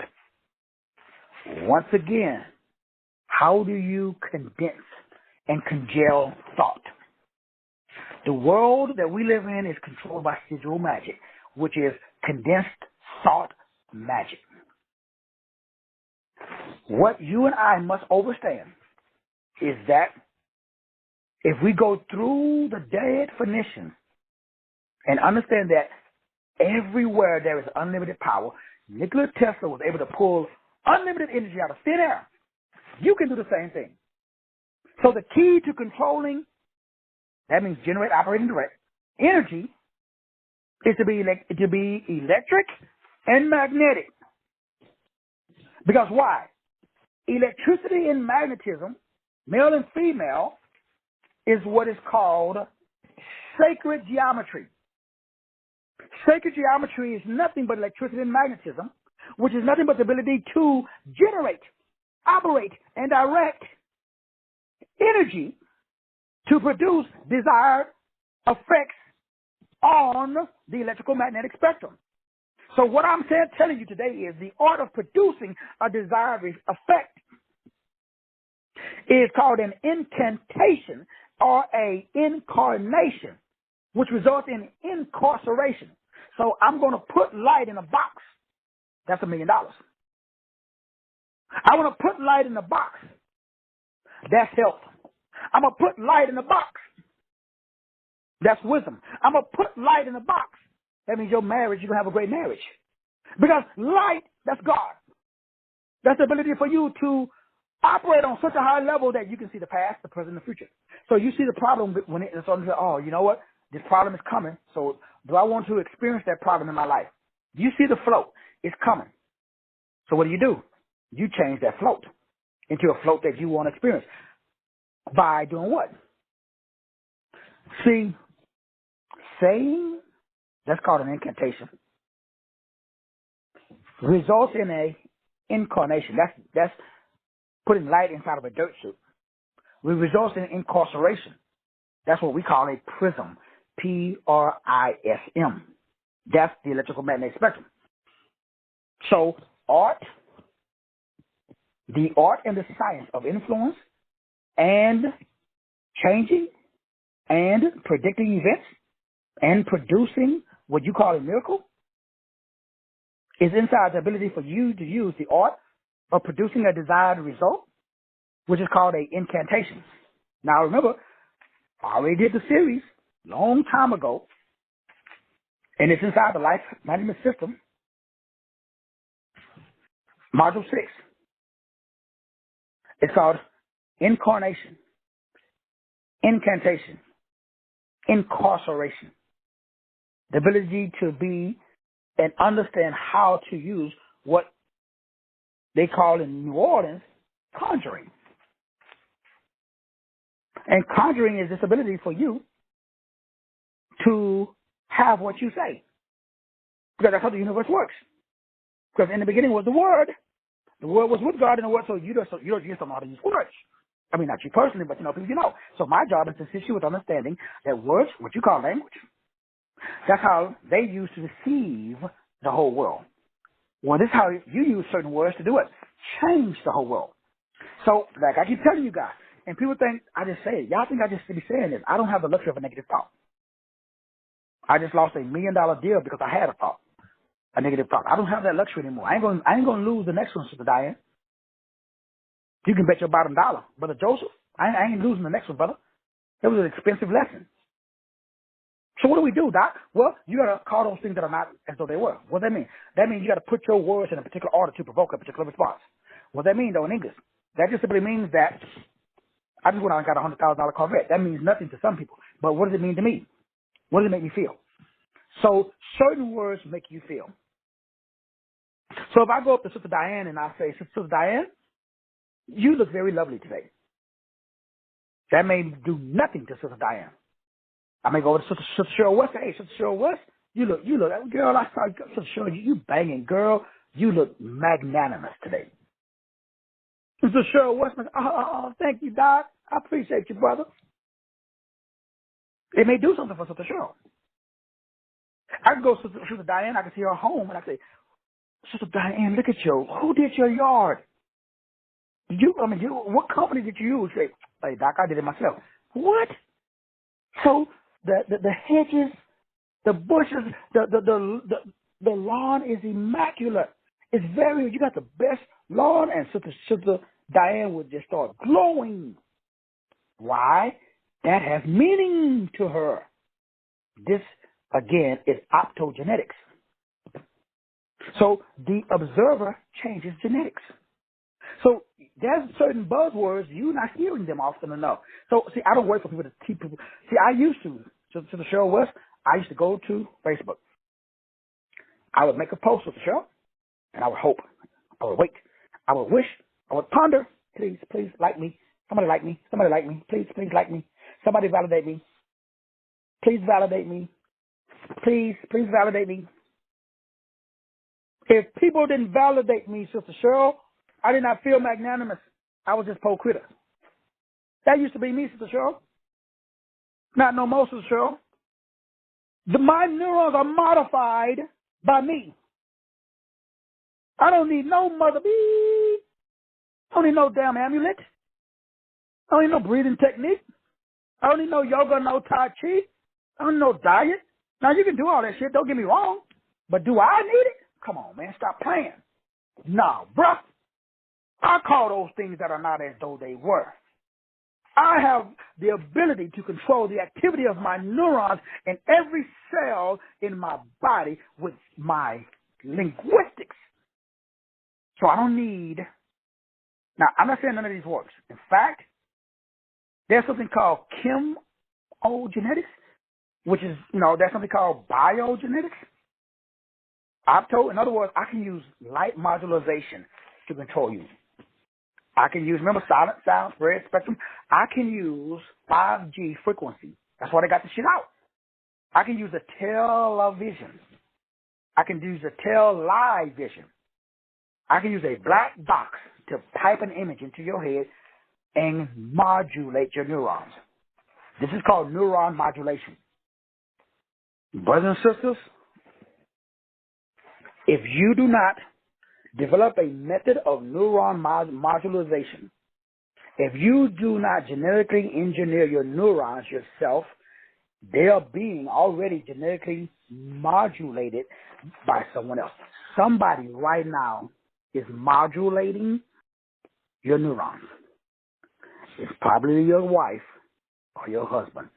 Once again, how do you condense and congeal thought? The world that we live in is controlled by sigil magic, which is condensed thought magic. What you and I must understand is that if we go through the definition and understand that everywhere there is unlimited power, Nikola Tesla was able to pull unlimited energy out of thin air. You can do the same thing. So the key to controlling, that means generate, operate, and direct energy, is to be electric and magnetic. Because why? Electricity and magnetism, male and female, is what is called sacred geometry. Sacred geometry is nothing but electricity and magnetism, which is nothing but the ability to generate, operate, and direct energy to produce desired effects on the electrical magnetic spectrum. So what I'm telling you today is the art of producing a desired effect is called an incantation or a incarnation, which results in incarceration. So I'm going to put light in a box. That's $1 million. I want to put light in a box. That's health. I'm going to put light in a box. That's wisdom. I'm going to put light in a box. That means your marriage, you're going to have a great marriage. Because light, that's God. That's the ability for you to operate on such a high level that you can see the past, the present, and the future. So you see the problem when it's on, oh, you know what? This problem is coming. So do I want to experience that problem in my life? You see the float. It's coming. So what do? You change that float into a float that you want to experience. By doing what? See, saying, that's called an incantation, results in a incarnation. That's putting light inside of a dirt suit. It results in incarceration. That's what we call a prism. Prism. That's the electrical magnetic spectrum. So the art and the science of influence and changing and predicting events and producing what you call a miracle is inside the ability for you to use the art of producing a desired result, which is called an incantation. Now remember, I already did the series long time ago, and it's inside the Life Management System, Module 6. It's called incarnation, incantation, incarceration. The ability to be and understand how to use what they call in New Orleans conjuring. And conjuring is this ability for you to have what you say. Because that's how the universe works. Because in the beginning was the Word. The Word was with God in the Word, so you just don't know how to use words. I mean, not you personally, but people you know. So my job is to assist you with understanding that words, what you call language, that's how they use to deceive the whole world. Well, this is how you use certain words to do it. Change the whole world. So, like I keep telling you guys, and people think I just say it. Y'all think I just be saying this. I don't have the luxury of a negative thought. I just lost $1 million deal because I had a negative thought. I don't have that luxury anymore. I ain't gonna lose the next one, Sister Diane. You can bet your bottom dollar. Brother Joseph, I ain't losing the next one, brother. It was an expensive lesson. So what do we do, Doc? Well, you got to call those things that are not as though they were. What does that mean? That means you got to put your words in a particular order to provoke a particular response. What does that mean, though, in English? That just simply means that I just went out and got a $100,000 Corvette. That means nothing to some people. But what does it mean to me? What does it make me feel? So certain words make you feel. So if I go up to Sister Diane and I say, Sister Diane, you look very lovely today. That may do nothing to Sister Diane. I may go over to Sister Cheryl West. Hey, Sister Cheryl West, you look, girl, I saw you, Sister Cheryl, you banging, girl. You look magnanimous today. Sister Cheryl West, oh, thank you, Doc. I appreciate you, brother. It may do something for Sister Cheryl. I can go to Sister Diane, I can see her home, and I say, Sister Diane, look at who did your yard? What company did you use? Say, hey, Doc, I did it myself. What? So the hedges, the bushes, the lawn is immaculate. It's you got the best lawn, and Sister Diane would just start glowing. Why? That has meaning to her. This, again, is optogenetics. So the observer changes genetics. So there's certain buzzwords, you're not hearing them often enough. So, see, I don't wait for people to teach people. See, I used to the show West, I used to go to Facebook. I would make a post with the show, and I would hope, I would wait, I would wish, I would ponder. Please, please like me. Somebody like me. Somebody like me. Please, please like me. Somebody validate me. Please validate me. Please, please validate me. If people didn't validate me, Sister Cheryl, I did not feel magnanimous. I was just poor critter. That used to be me, Sister Cheryl. Not no more, Sister Cheryl. My neurons are modified by me. I don't need no mother beep. I don't need no damn amulet. I don't need no breathing technique. I don't need no yoga, no Tai Chi. I don't need no diet. Now, you can do all that shit. Don't get me wrong. But do I need it? Come on, man. Stop playing. No, bruh. I call those things that are not as though they were. I have the ability to control the activity of my neurons in every cell in my body with my linguistics. So I don't need. Now, I'm not saying none of these works. In fact, there's something called chemogenetics, which is, there's something called biogenetics. In other words, I can use light modulation to control you. I can use, remember, silent sound, spread spectrum. I can use 5G frequency. That's why they got the shit out. I can use a television. I can use a live vision. I can use a black box to pipe an image into your head and modulate your neurons. This is called neuron modulation. Brothers and sisters, if you do not develop a method of neuron modulation, if you do not genetically engineer your neurons yourself, they are being already genetically modulated by someone else. Somebody right now is modulating your neurons. It's probably your wife or your husband.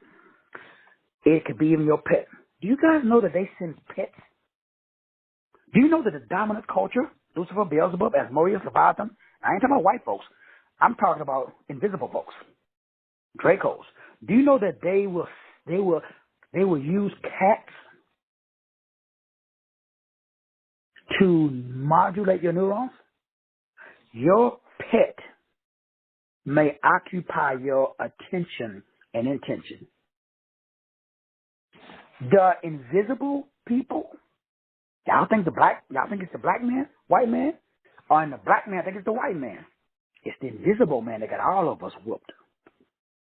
It could be even your pet. Do you guys know that they send pets? Do you know that the dominant culture, Lucifer, Beelzebub, Asmodeus, Leviathan, I ain't talking about white folks. I'm talking about invisible folks, Dracos. Do you know that they will use cats to modulate your neurons? Your pet may occupy your attention and intention. The invisible people, y'all think it's the black man, white man? Or in the black man, I think it's the white man. It's the invisible man that got all of us whooped.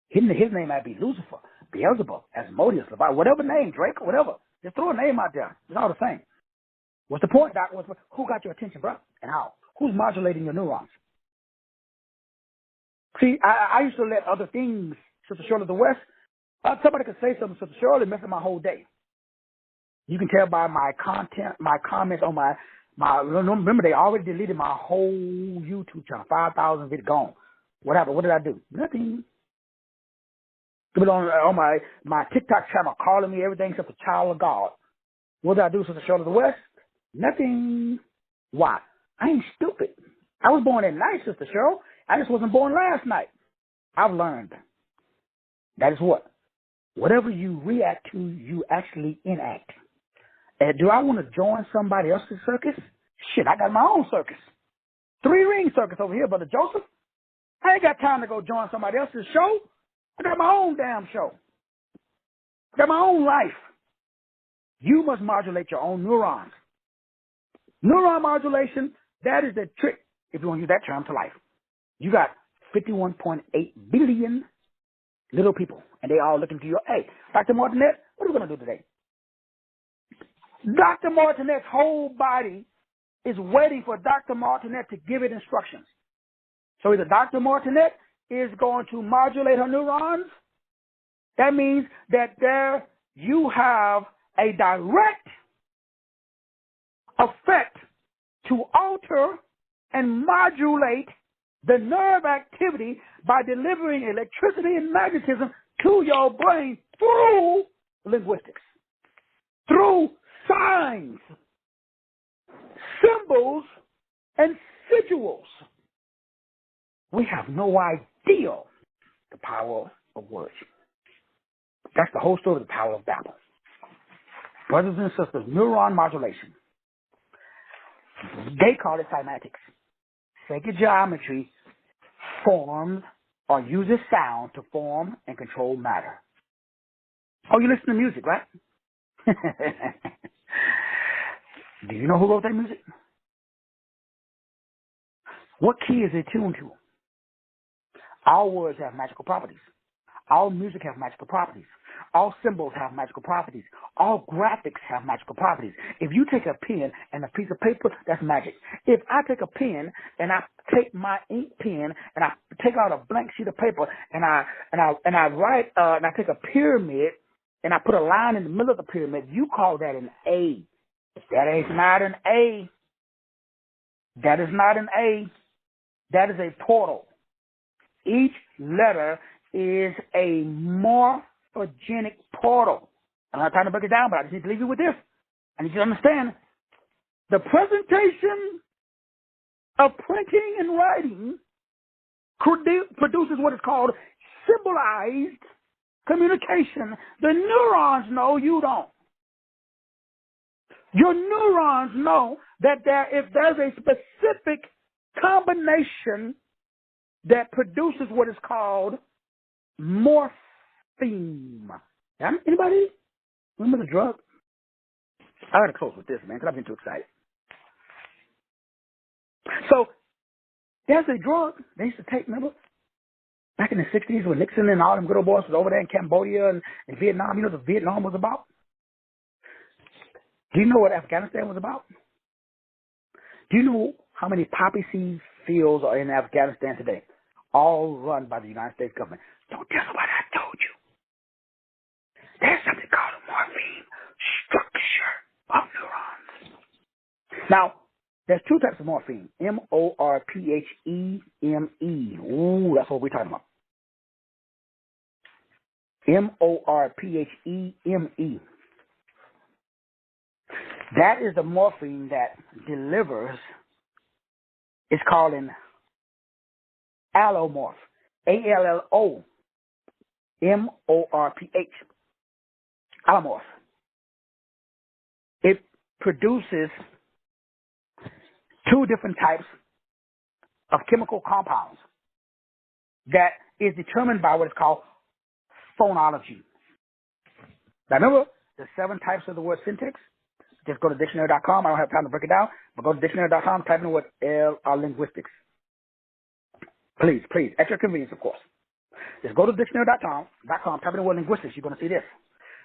His name might be Lucifer, Beelzebub, Asmodeus, Leviathan, whatever name, Drake, whatever. Just throw a name out there. It's all the same. What's the point, Doc? Who got your attention, bro? And how? Who's modulating your neurons? See, I used to let other things, Sister Shirley of the West, somebody could say something, Sister Shirley, messing my whole day. You can tell by my content, my comments on my remember, they already deleted my whole YouTube channel, 5,000 videos gone. What happened? What did I do? Nothing. People on my TikTok channel calling me everything except a child of God. What did I do, Sister Shirley of the West? Nothing. Why? I ain't stupid. I was born at night, Sister Cheryl. I just wasn't born last night. I've learned. That is what? Whatever you react to, you actually enact. And do I want to join somebody else's circus? Shit, I got my own circus. 3-ring circus over here, Brother Joseph. I ain't got time to go join somebody else's show. I got my own damn show. I got my own life. You must modulate your own neurons. Neuron modulation, that is the trick, if you want to use that term, to life. You got 51.8 billion little people, and they all looking to you. Hey, Dr. Martinet, what are we going to do today? Dr. Martinet's whole body is waiting for Dr. Martinet to give it instructions. So either Dr. Martinet is going to modulate her neurons. That means that there you have a direct effect to alter and modulate the nerve activity by delivering electricity and magnetism to your brain through linguistics, through signs, symbols, and sigils. We have no idea the power of words. That's the whole story of the power of Babel. Brothers and sisters, neuron modulation. They call it cymatics. Sacred geometry forms or uses sound to form and control matter. Oh, you listen to music, right? Do you know who wrote that music? What key is it tuned to? All words have magical properties. All music have magical properties. All symbols have magical properties. All graphics have magical properties. If you take a pen and a piece of paper, that's magic. If I take a pen and I take my ink pen and I take out a blank sheet of paper and I write and I take a pyramid and I put a line in the middle of the pyramid, you call that an A. That is not an A. That is not an A. That is a portal. Each letter is a morphogenic portal. I'm not trying to break it down, but I just need to leave you with this. I need you to understand the presentation of printing and writing produces what is called symbolized communication. The neurons know, you don't. Your neurons know that if there's a specific combination that produces what is called morpheme. Anybody remember the drug? I gotta close with this, man, because I've been too excited. So there's a drug they used to take, remember? Back in the 60s when Nixon and all them good old boys was over there in Cambodia and Vietnam. You know what Vietnam was about? Do you know what Afghanistan was about? Do you know how many poppy seed fields are in Afghanistan today? All run by the United States government. Don't tell nobody I told you. There's something called a morpheme structure of neurons. Now, there's two types of morpheme. M-O-R-P-H-E-M-E. Ooh, that's what we're talking about. M-O-R-P-H-E-M-E. That is the morpheme that delivers. It's called an allomorph. A-L-L-O-M-O-R-P-H. Allomorph. It produces two different types of chemical compounds that is determined by what is called phonology. Now remember the 7 types of the word syntax? Just go to dictionary.com. I don't have time to break it down, but go to dictionary.com, type in the word linguistics. Please, at your convenience, of course. Just go to dictionary.com, type in the word linguistics. You're going to see this.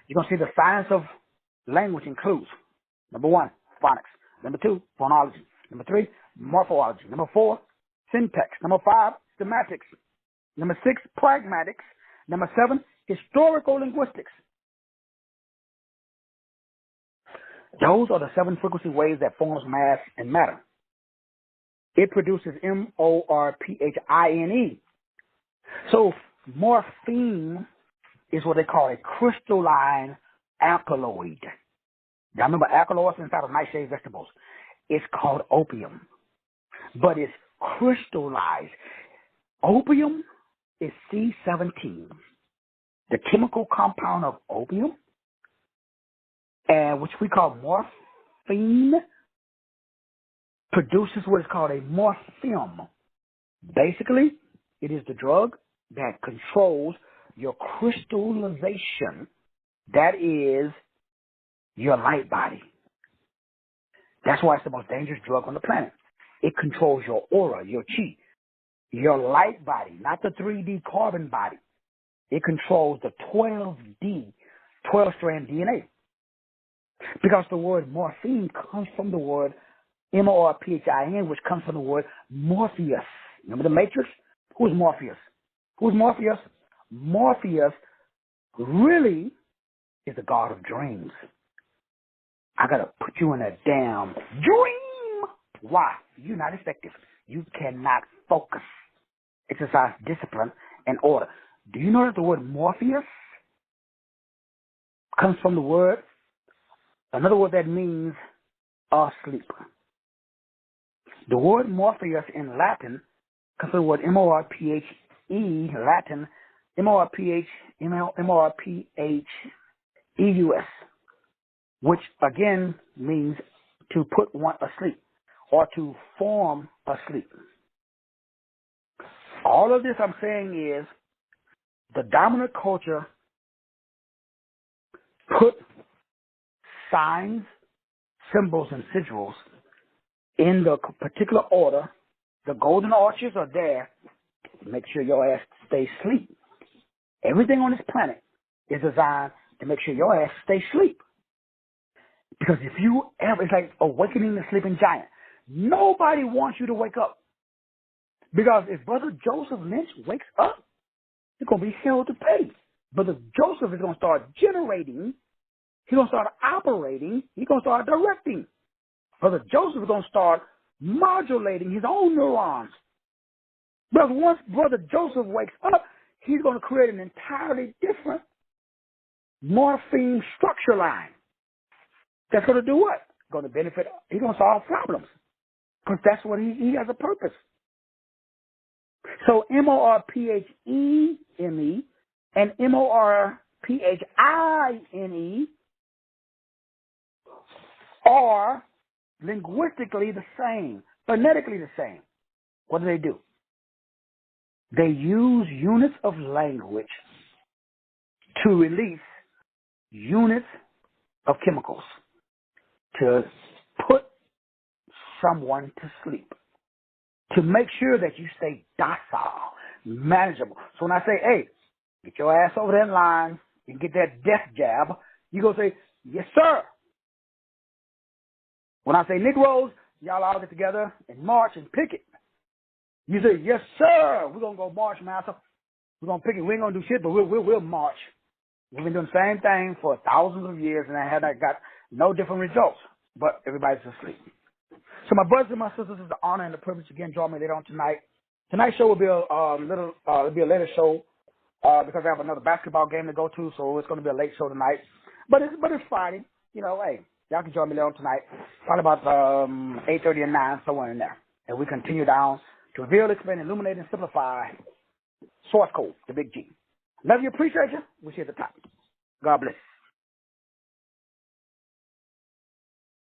You're going to see the science of language includes, number 1, phonics. Number 2, phonology. Number 3, morphology. Number 4, syntax. Number 5, semantics. Number 6, pragmatics. Number 7, historical linguistics. Those are the 7 frequency waves that forms mass and matter. It produces M-O-R-P-H-I-N-E. So morpheme is what they call a crystalline alkaloid. Now remember, alkaloids inside of nightshade vegetables. It's called opium, but it's crystallized. Opium is C17, the chemical compound of opium, and which we call morphine, produces what is called a morpheme. Basically, it is the drug that controls your crystallization. That is your light body. That's why it's the most dangerous drug on the planet. It controls your aura, your chi, your light body, not the 3D carbon body. It controls the 12D, 12-strand DNA. Because the word morphine comes from the word M-O-R-P-H-I-N, which comes from the word Morpheus. Remember the Matrix? Who's Morpheus? Who's Morpheus? Morpheus really is the god of dreams. I got to put you in a damn dream. Why? You're not effective. You cannot focus, exercise discipline and order. Do you know that the word Morpheus comes from the word, another word that means asleep? The word Morpheus in Latin comes from the word M-O-R-P-H-E, Latin, M-O-R-P-H-E-U-S, which again means to put one asleep. or to form asleep. All of this I'm saying is the dominant culture put signs, symbols, and sigils in the particular order. The golden arches are there to make sure your ass stays asleep. Everything on this planet is designed to make sure your ass stays asleep. Because if you ever, it's like awakening the sleeping giant. Nobody wants you to wake up. Because if Brother Joseph Lynch wakes up, he's going to be hell to pay. Brother Joseph is going to start generating. He's going to start operating. He's going to start directing. Brother Joseph is going to start modulating his own neurons. But once Brother Joseph wakes up, he's going to create an entirely different morphine structure line. That's going to do what? Going to benefit. He's going to solve problems. Because that's what he has a purpose. So MORPHEME and MORPHINE are linguistically the same, phonetically the same. What do? They use units of language to release units of chemicals to put someone to sleep, to make sure that you stay docile, manageable. So when I say, hey, get your ass over that line and get that death jab, you go say, yes, sir. When I say Negroes, y'all all get together and march and picket. You say, yes, sir. We're going to go march, master. We're going to picket. We ain't going to do shit, but we'll march. We've been doing the same thing for thousands of years, and I have got no different results, but everybody's asleep. So my brothers and my sisters, it's an honor and a privilege again. Join me later on tonight. Tonight's show will be it'll be a later show because I have another basketball game to go to, so it's going to be a late show tonight. But it's Friday, you know. Hey, y'all can join me later on tonight, probably about 8:30 and 9, somewhere in there, and we continue down to reveal, expand, illuminate, and simplify source code, the big G. Love you, appreciate you. We'll see you at the top. God bless.